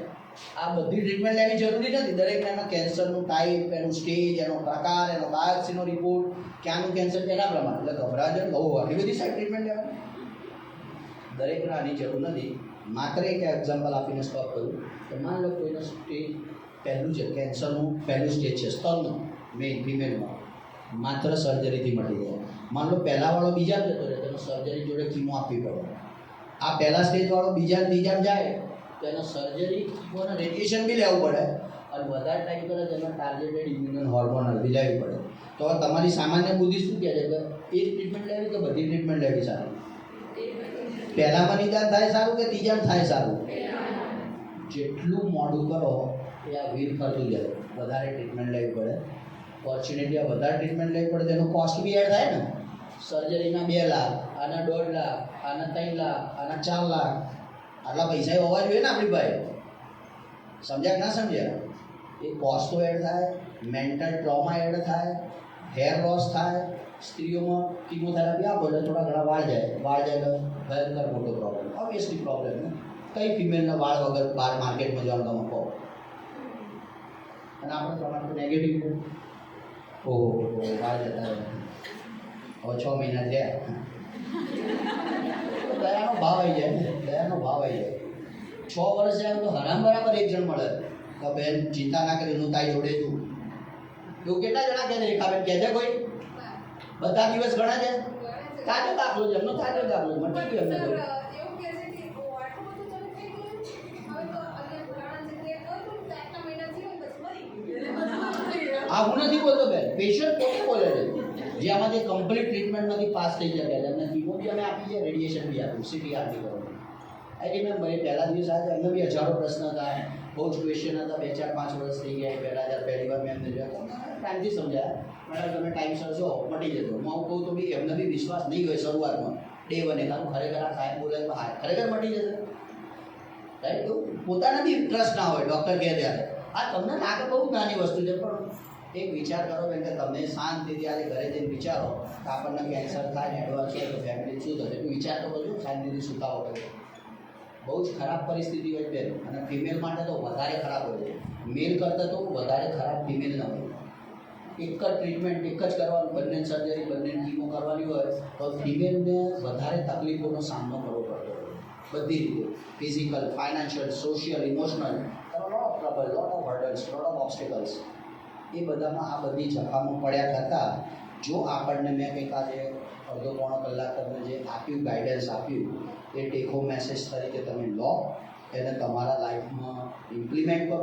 આ બધી ટ્રીટમેન્ટ લેવી જરૂરી નથી. દરેકને એના કેન્સરનું ટાઈપ, એનું સ્ટેજ, એનો પ્રકાર, એનો બાયોપ્સીનો રિપોર્ટ, ક્યાંનું કેન્સર તેના પ્રમાણે. એટલે ગભરાજો ને, બહુ આટલી બધી સારી ટ્રીટમેન્ટ લેવાની દરેકને આની જરૂર નથી. માત્ર એક એક્ઝામ્પલ આપીને સ્ટોપ કરું કે માની લો કોઈનો સ્ટેજ પહેલું છે, કેન્સરનું પહેલું સ્ટેજ છે સ્તનનું, મેલ ફિમેલમાં, માત્ર સર્જરીથી મટી જાય. માની લો પહેલાંવાળો બીજા જતો રહે, તેનો સર્જરી જોડે કીમો આપવી પડે. આ પહેલા સ્ટેજવાળો બીજા ત્રીજા જાય તો એનો સર્જરી કીમોને રેડિયેશન બી લેવું પડે, અને વધારે ટાઈમ કરે તો એમાં ટાર્ગેટેડ ઇમ્યુનલ હોર્મોનલ બી લેવી પડે. તો તમારી સામાન્ય બુદ્ધિ શું કહે છે કે એક ટ્રીટમેન્ટ લેવી કે બધી ટ્રીટમેન્ટ લેવી સારી? પહેલામાં નિદાન થાય સારું કે ત્રીજામાં થાય સારું? જેટલું મોડું કરો એ આ વીર ખર્ચું જાય, વધારે ટ્રીટમેન્ટ લેવી પડે. ફોર્ચ્યુનેટલી વધારે ટ્રીટમેન્ટ લેવી પડે તેનો કોસ્ટ બી એડ થાય ને. સર્જરીના 2 લાખ, આના 1.5 લાખ, આના 3 લાખ, આના 4 લાખ, આટલા પૈસા હોવા જોઈએ ને આપણી ભાઈ. સમજ્યા કે ના સમજ્યા? એ કોસ્ટો એડ થાય, મેન્ટલ ટ્રોમા એડ થાય, હેર લોસ થાય. સ્ત્રીઓમાં કિમોથેરાપી આપો એટલે થોડા ઘણા વાળ જાય તો ભયંકર મોટો પ્રોબ્લેમ, ઓબ્વિયસલી પ્રોબ્લેમ ને. કઈ ફિમેલના વાળ વગર બહાર માર્કેટમાં જવાનું તમે કહો? અને આપણે પ્રમાણ તો નેગેટિવ. ઓહો, વાળ જતા રહે. હવે 6 મહિના થયા, દયાનો ભાવ આવી જાય ને, દયાનો ભાવ આવી જાય. 6 વર્ષ જાય તો હરામ બરાબર એક જણ મળે કે બેન ચિંતા ના કરી, હું તારી જોડે છું. એવું કેટલા જણા કહે છે? રેખાબેન કહે છે કોઈ? બધા દિવસ ગણા છે? તાજો દાખલો છે એમનો, તાજો દાખલો છે. મને કીધું એમને કોઈ આ હું નથી બોલતો બેન, પેશન્ટ પોતે બોલે છે. જે આમાં જે કમ્પ્લીટ ટ્રીટમેન્ટમાંથી પાસ થઈ શકે છે, એમને કીમો બી અમે આપી છે, રેડિયેશન બી આપ્યું, CTR બી કરવાનું. આઈ રિમેમ્બર એ પહેલા દિવસ આવ્યા એમને બી હજારો પ્રશ્ન હતા, બહુ જ ક્વેશ્ચન હતા. 2, 4, 5 વર્ષ થઈ ગયા પહેલાં, જ્યારે પહેલી વાર મેં એમને જોયા ટાઈમથી સમજાયા, મેડમ તમે ટાઈમસર છો મટી જતો. હું આવું કહું તો બી એમને બી વિશ્વાસ નહીં હોય શરૂઆતમાં, ડે 1 એકાનું ખરેખર આ સાહેબ બોલે તો હા ખરેખર મટી જશે, રાઈટ? તો પોતાને બી ઇન્ટરેસ્ટ ના હોય ડૉક્ટર કહે ત્યારે. આ તમને લાગે બહુ નાની વસ્તુ છે, પણ એક વિચાર કરો બેન કે તમે શાંતિથી આજે ઘરે જઈને વિચારો કે આપણને કેન્સર થાય ને એડવાન્સ હોય તો ફેમિલી શું થશે? તું વિચાર તો કરજો, શાંતિથી સૂતા વખતે. બહુ જ ખરાબ પરિસ્થિતિ હોય બેન, અને ફિમેલ માટે તો વધારે ખરાબ હોય છે. મેલ કરતાં તો વધારે ખરાબ ફિમેલ ન હોય. એક જ ટ્રીટમેન્ટ એક જ કરવાનું, બંને સર્જરી બંને કીમો કરવાની હોય તો ફિમેલને વધારે તકલીફોનો સામનો કરવો પડતો હોય બધી રીતે, physical, financial, social, emotional, lot of trouble, lot of hurdles, lot of obstacles. એ બધામાં આ બધી જખામાં પડ્યા કરતાં જો આપણને મેં કંઈક આજે અડધો પોણો કલાક તમને જે આપ્યું, ગાઈડન્સ આપ્યું, એ ટેક હોમ મેસેજ તરીકે તમે લો, એને તમારા લાઈફમાં ઇમ્પ્લિમેન્ટ કરો,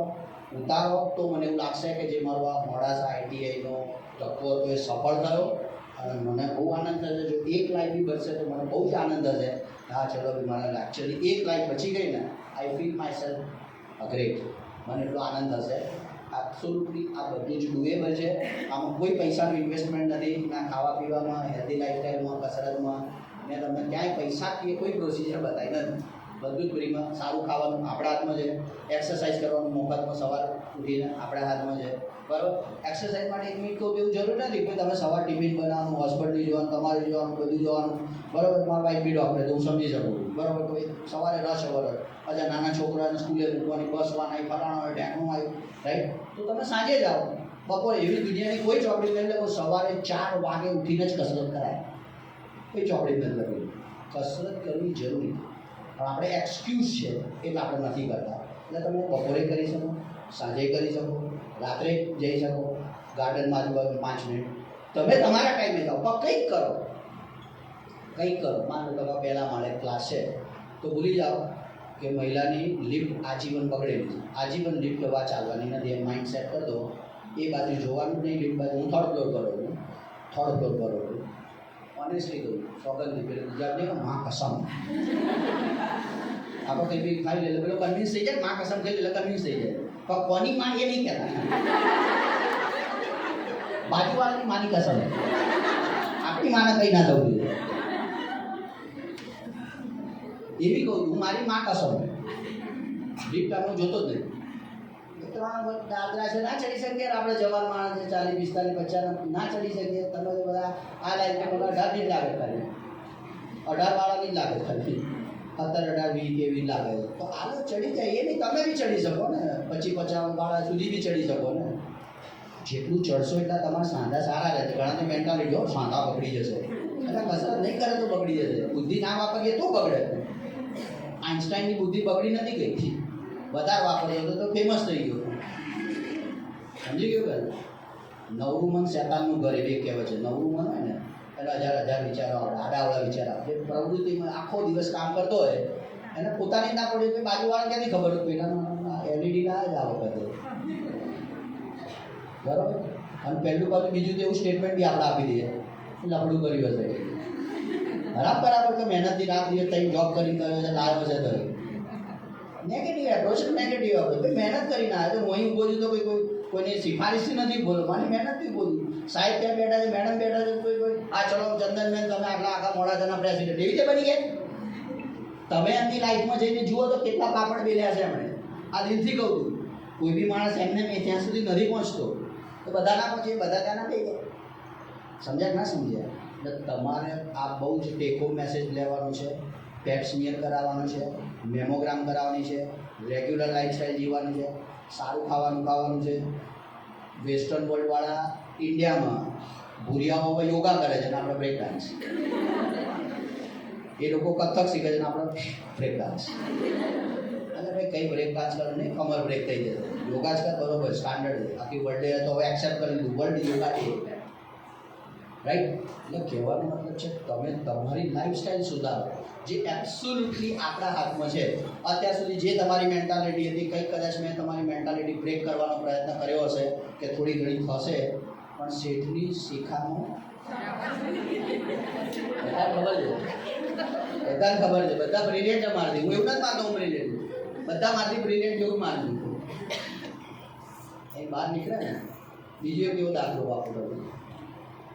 ઉતારો, તો મને એવું લાગશે કે જે મારો આ મોડાસા ITIનો ધક્કો હતો એ સફળ થયો. અને મને બહુ આનંદ થશે. જો એક લાઈફ બી બચશે તો મને બહુ જ આનંદ થશે. હા ચલો ભાઈ, મારા એકચ્યુઅલી એક લાઈફ બચી ગઈ ને, I feel my self great. મને એટલો આનંદ થશે. એબ્સોલ્યુટલી આ બધું જ ડુએબલ છે. આમાં કોઈ પૈસાનું ઇન્વેસ્ટમેન્ટ નથી, ના ખાવા પીવામાં, હેલ્ધી લાઈફસ્ટાઈલમાં, કસરતમાં. મેં તમને ક્યાંય પૈસા કે કોઈ પ્રોસિજર બતાવી નથી. બધું જ ફ્રીમાં. સારું ખાવાનું આપણા હાથમાં છે, એક્સરસાઇઝ કરવાનું મફતમાં સવાર ઉઠીને આપણા હાથમાં છે, બરાબર? એક્સરસાઇઝ માટે 1 મિનિટ તો એવું જરૂર નથી કોઈ તમે સવાર ટિફિન બનાવવાનું, હોસ્પિટલ જવાનું, તમારે જવાનું, બધું જવાનું, બરાબર? મારા વાઈફ બી ડૉક્ટર છે, હું સમજી શકું, બરાબર? કોઈ સવારે રશ હોય, અચ્છા નાના છોકરાને સ્કૂલે મૂકવાની, બસ વાન આવી, ફલાણો હોય, ઢેકણું આવ્યું, રાઈટ? તો તમે સાંજે જાઓ. બપોરે એવી દુનિયાની કોઈ ચોપડી નથી લખો સવારે 4 વાગે ઉઠીને જ કસરત કરાય. કોઈ ચોપડી નથી લખી. કસરત કરવી જરૂરી, પણ આપણે એક્સક્યુઝ છે એટલે આપણે નથી કરતા. એટલે તમે બપોરે કરી શકો, સાંજે કરી શકો, રાત્રે જઈ શકો, ગાર્ડનમાં આજુબાજુ 5 મિનિટ તમે તમારા ટાઈમે જાઓ, પણ કંઈક કરો, કંઈક કરો. માનો તમે પહેલાં માળે ક્લાસ છે તો ભૂલી જાઓ કે મહિલાની લિફ્ટ આજીવન પકડેલી છે, આજીવન લિફ્ટ વા ચાલવાની નથી, એ માઇન્ડ સેટ કરી દો. એ બાજુ જોવાનું નહીં, લિફ્ટ બાજુ. હું 3rd ફ્લોર પર રહું, 3rd ફ્લોર પર રહું, ઓનેસ્ટલી કહું, સોગંદથી પેલું ગુજરાત નહીં, માં કસમ. આપણે કંઈ બી ખાઈ લે પેલો કન્વિન્સ થઈ જાય, માં કસમ ખાઈ લે કન્વિન્સ થઈ જાય, પણ કોની માં એ નહીં કહેતા. બાજુવાળાની માની કસમ, આપણી માને કંઈ ના થવું જોઈએ. એવી કહું છું, મારી માં કસમ, લિફ્ટ હું જોતો જ નહીં. 3 દાદરા છે, ના ચડી શકીએ આપણે જવાન માણસ છે, 40, 45, 50 ના ચડી શકીએ. તમે બધા આ લાઈફ બધા 18 ની જ લાગે ખાલી, 18 વાળાની જ લાગે ખાલી, 17, 18, 20 એવી લાગે. તો આલો ચડી જાય, એ નહીં તમે બી ચડી શકો ને, 25, 55 વાળા સુધી બી ચડી શકો ને. જેટલું ચડશો એટલા તમારા સાંધા સારા રહેશે. ઘણાને મેન્ટાલિટી જો સાંધા બગડી જશે, એટલે કસરત નહીં કરે તો બગડી જશે. બુદ્ધિ ના વાપરીએ તો બગડે. આઇન્સ્ટાઈનની બુદ્ધિ બગડી નથી ગઈ, વધારે વાપર્યો તો ફેમસ થઈ ગયો. સમજી ગયો કે નવરું મન શેતાનનું ઘર એવી કહેવાય છે. નવરું મન હોય ને એટલે હજાર વિચારો આવે, આડાવડા વિચાર આવે. જે પ્રવૃત્તિમાં આખો દિવસ કામ કરતો હોય એને પોતાની ના પડે તો બાજુવાળાને ક્યાંથી ખબર હોય પેલા એલઈડી ના જ આ વખતે, બરાબર. અને પહેલું પાછું બીજું તો એવું સ્ટેટમેન્ટ બી આપણે આપી દઈએ, લફડું કર્યું હશે બરાબર કે મહેનતથી રાત દિવસ તઈ જોબ કરીને કર્યો છે, લાવ્યો છે. તો નેગેટિવ એપ્રોચ, નેગેટિવ એપ્રોચ. ભાઈ મહેનત કરીને આવે તો હું અહીં બોલું તો કોઈની સિફારિશથી નથી બોલો, મારી મહેનતથી બોલું. સાહેબ ત્યાં બેઠા છે, મેડમ બેઠા છે, કોઈ આ ચલો ચંદનબેન તમે આટલા આખા મોડાસાના પ્રેસિડેન્ટ એવી રીતે બની ગયા. તમે એમની લાઈફમાં જઈને જુઓ તો કેટલા પાપડ બેલ્યા છે એમણે. આ દિલથી કહું છું, કોઈ બી માણસ એમને ત્યાં સુધી નથી પહોંચતો તો બધા ના પહોંચે, બધા ત્યાં ના થઈ જાય. સમજ્યા ના સમજ્યા? એટલે તમારે આ બહુ જ ટેકો મેસેજ લેવાનું છે, પેટ સ્મિયર કરાવવાનું છે, મેમોગ્રામ કરાવવાની છે, રેગ્યુલર લાઈફસ્ટાઈલ જીવવાની છે, સારું ખાવાનું છે. વેસ્ટર્ન વર્લ્ડવાળા ઇન્ડિયામાં ભૂરિયામાં યોગા કરે છે ને આપણે બ્રેક ડાન્સ, એ લોકો કથક શીખે છે ને આપણે બ્રેક ડાન્સ. અને ભાઈ કંઈ બ્રેક ડાન્સ કરે નહીં, કમર બ્રેક થઈ જશે. યોગા જ કર, બરોબર સ્ટાન્ડર્ડ છે. આખી વર્લ્ડ ડે તો હવે એક્સેપ્ટ કરી લીધું, વર્લ્ડ યોગા ડે, રાઈટ. એટલે કહેવાનો મતલબ છે તમે તમારી લાઈફસ્ટાઈલ સુધારો, જે એબ્સોલ્યુટલી આપણા હાથમાં છે. અત્યાર સુધી જે તમારી મેન્ટાલિટી હતી, કંઈક કદાચ મેં તમારી મેન્ટાલિટી બ્રેક કરવાનો પ્રયત્ન કર્યો હશે કે થોડી ઘણી થશે, પણ શેઠની શિખામાં બધાને ખબર છે, બધા બ્રિલિયન્ટ છે મારથી. હું એવું નથી માનતો હું બ્રિલિયન્ટ, બધા મારથી બ્રિલિયન્ટ જેવું માનું છું. એ બહાર નીકળે ને બીજો એક એવો દાખલો વાપરો.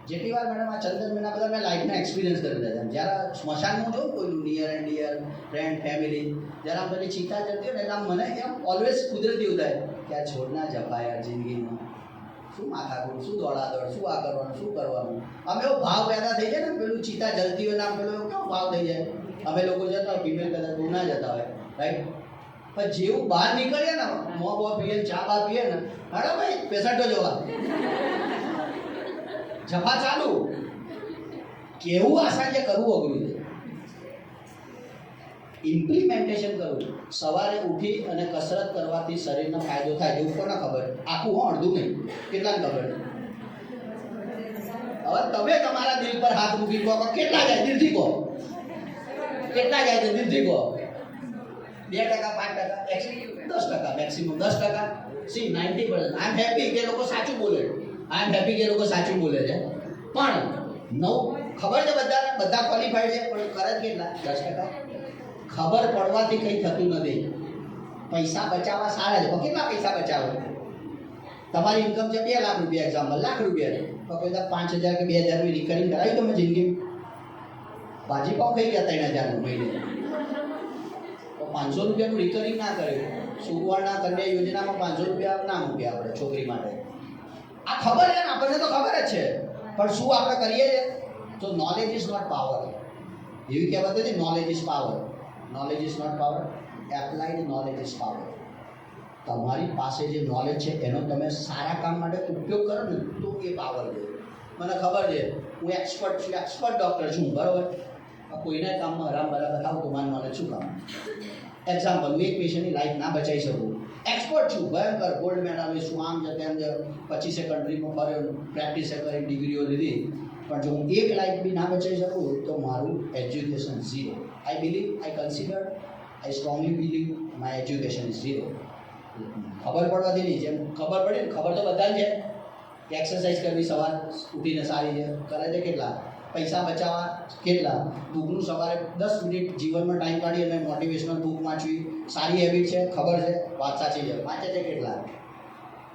જેટલી વાર મેડમ આ ચંદનબેનના બધા મેં લાઈફના એક્સપિરિયન્સ કરેલા છે. જ્યારે સ્મશાનમાં જોઉં કોઈનું near and dear friend family, જ્યારે આમ પેલી ચિંતા જતી હોય ને એટલે આમ મને એમ ઓલવેઝ કુદરતી એવું થાય કે આ છોડના જપાયા જિંદગીમાં, શું માથાકૂટ, શું દોડાદોડ, શું આ કરવાનું, શું કરવાનું. અમે એવો ભાવ પેદા થઈ જાય ને, પેલું ચિંતા જલતી હોય ને આમ પેલો કેવો ભાવ થઈ જાય. અમે લોકો જતા હોય, ફિમેલ કદાચ બહુ ના જતા હોય, રાઈટ. પણ જેવું બહાર નીકળીએ ને, મોં બો પીએ, ચા બા પીએ ને, હાડો ભાઈ પેશન્ટો જોવા જફા ચાલુ. કેવું આસાન છે, કરવું અઘરું છે. ઇમ્પ્લિમેન્ટેશન કરવું. સવારે ઉઠી અને કસરત કરવાથી શરીરનો ફાયદો થાય. એવું કોને ખબર? આખું હું અડધું નહીં, કેટલાને ખબર? હવે તમે તમારા દિલ પર હાથ મૂકી કહો કેટલા જાય, દિલથી કહો કેટલા જાય છે, દિલથી કહો. 2%, 5%, 10%, maximum 10%. C 90%. I am happy કે લોકો સાચું બોલે, આઈ એમ હેપી કે લોકો સાચું બોલે છે. પણ ખબર છે બધાને, બધા ક્વોલિફાઈડ છે, પણ કરે કેટલા? 10%. ખબર પડવાથી કંઈ થતું નથી. પૈસા બચાવવા સારા છે, પણ કેટલા પૈસા બચાવો? તમારી ઇન્કમ છે 2 લાખ રૂપિયા, એક્ઝામ્પલ, ₹1 લાખ તો કોઈ 5,000 કે 2,000 રિકરિંગ કરાવી તમે જિંદગી. ભાજી પાવ ખાઈ ગયા 3,000 મહિને, તો 500 રૂપિયાનું રિકરિંગ ના કર્યું. સુવર્ણા કન્યા યોજનામાં 500 રૂપિયા ના મૂક્યા આપણે છોકરી માટે. આ ખબર છે ને, આપણને તો ખબર જ છે, પણ શું આપણે કરીએ છીએ? તો નોલેજ ઇઝ નોટ પાવર. એવી કહેવત હતી, knowledge is power. Knowledge is not power, applied knowledge is power. તમારી પાસે જે નોલેજ છે એનો તમે સારા કામ માટે ઉપયોગ કરો ને તો એ પાવર છે. મને ખબર છે, હું એક્સપર્ટ છું, એક્સપર્ટ ડૉક્ટર છું, બરાબર. કોઈના કામમાં હરામ બરાબર આવું તો મારું નોલેજ શું કામ? એક્ઝામ્પલ, હું એક પેશન્ટની લાઈફ ના બચાવી શકું, એક્સપર્ટ છું, ભયંકર ગોલ્ડ મેડલિસ્ટ છું, આમ છે તેમ છે, 25 કન્ટ્રીમાં ફર્યો, પ્રેક્ટિસ કરી, ડિગ્રીઓ લીધી, પણ જો હું એક લાઈફ બી ના બચાવી શકું તો મારું education 0. I believe, I consider, I strongly believe my education is 0. ખબર પડવાથી નહીં, જેમ ખબર પડે ને, ખબર તો બધાને છે કે એક્સરસાઇઝ કરવી સવાર ઉઠીને સારી છે, કરે છે કેટલા? પૈસા બચાવવા કેટલા? બુકનું સવારે 10 મિનિટ જીવનમાં ટાઈમ કાઢી અને મોટિવેશનલ બુક વાંચવી સારી હેબિટ છે, ખબર છે, વાત સાચી છે, વાંચે છે કેટલા?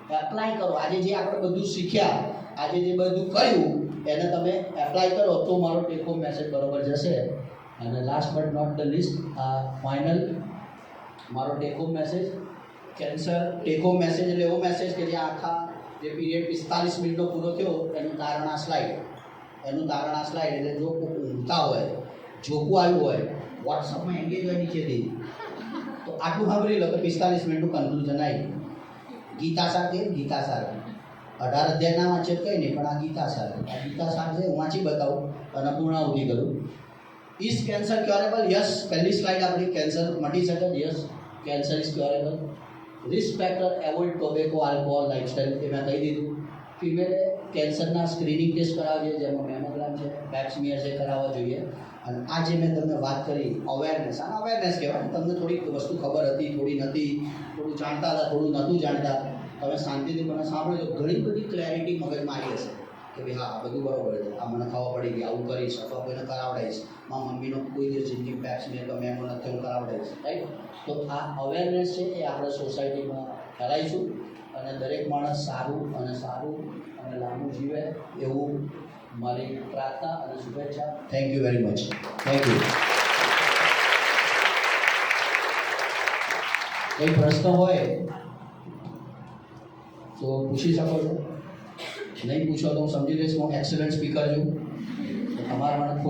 એપ્લાય કરો. આજે જે આપણે બધું શીખ્યા, આજે જે બધું કર્યું એને તમે એપ્લાય કરો તો મારો ટેક હોમ મેસેજ બરોબર જશે. અને last but not the least, final મારો take home message, cancer take home message એટલે એવો મેસેજ કે જે આખા જે પીરિયડ 45 મિનિટનો પૂરો થયો એનું તારણા સ્લાઇડ, એટલે જો કોઈ ઊંઘતા હોય, જોકું આવ્યું હોય, વોટ્સઅપમાં એંગેજ હોય નીચેથી, તો આટલું સાંભળી લો કે 45 મિનિટનું કન્ક્લુઝન આવી. ગીતા સાર 18 અધ્યાય ના વાંચે કંઈ નહીં, પણ આ ગીતા સાર છે, હું વાંચી બતાવું અને પૂર્ણાહુતિ કરું. Is cancer curable? યસ. પહેલી સ્લાઇડ આપણી, કેન્સર મટી શકે? Yes, cancer is curable. Risk factor avoid tobacco, alcohol, lifestyle, એ મેં કહી દીધું. ફિમેલે કેન્સરના સ્ક્રીનિંગ ટેસ્ટ કરાવવા જોઈએ, જેમાં મેમોગ્રામ છે, પેપ્સમિયર છે, કરાવવા જોઈએ. અને આ જે મેં તમને વાત કરી અવેરનેસ, આને અવેરનેસ કહેવાય. તમને થોડીક વસ્તુ ખબર હતી, થોડી નથી, થોડું જાણતા હતા, થોડું નહોતું જાણતા. તમે શાંતિથી મને સાંભળો, ઘણી બધી ક્લેરિટી મગજમાં આવી હશે કે ભાઈ હા, આ બધું બરોબર છે, આ મને ખબર પડી ગઈ, આવું કરીશ અથવા કોઈને કરાવડાવીશ. મારા મમ્મીનો કોઈ દિવસ જિંદગી પેપ્સમિયર તો મેમો નથી, હું કરાવડાવીશ, રાઈટ? તો આ અવેરનેસ છે એ આપણે સોસાયટીમાં ફેલાવીશું અને દરેક માણસ સારું અને લાંબુ જીવે એવું મારી પ્રાર્થના અને શુભેચ્છા. Thank you very much. Thank you. કોઈ પ્રશ્ન હોય તો પૂછી શકો છો. નહીં પૂછો તો હું સમજી લઈશ હું એક્સલન્ટ સ્પીકર છું. તમારા મને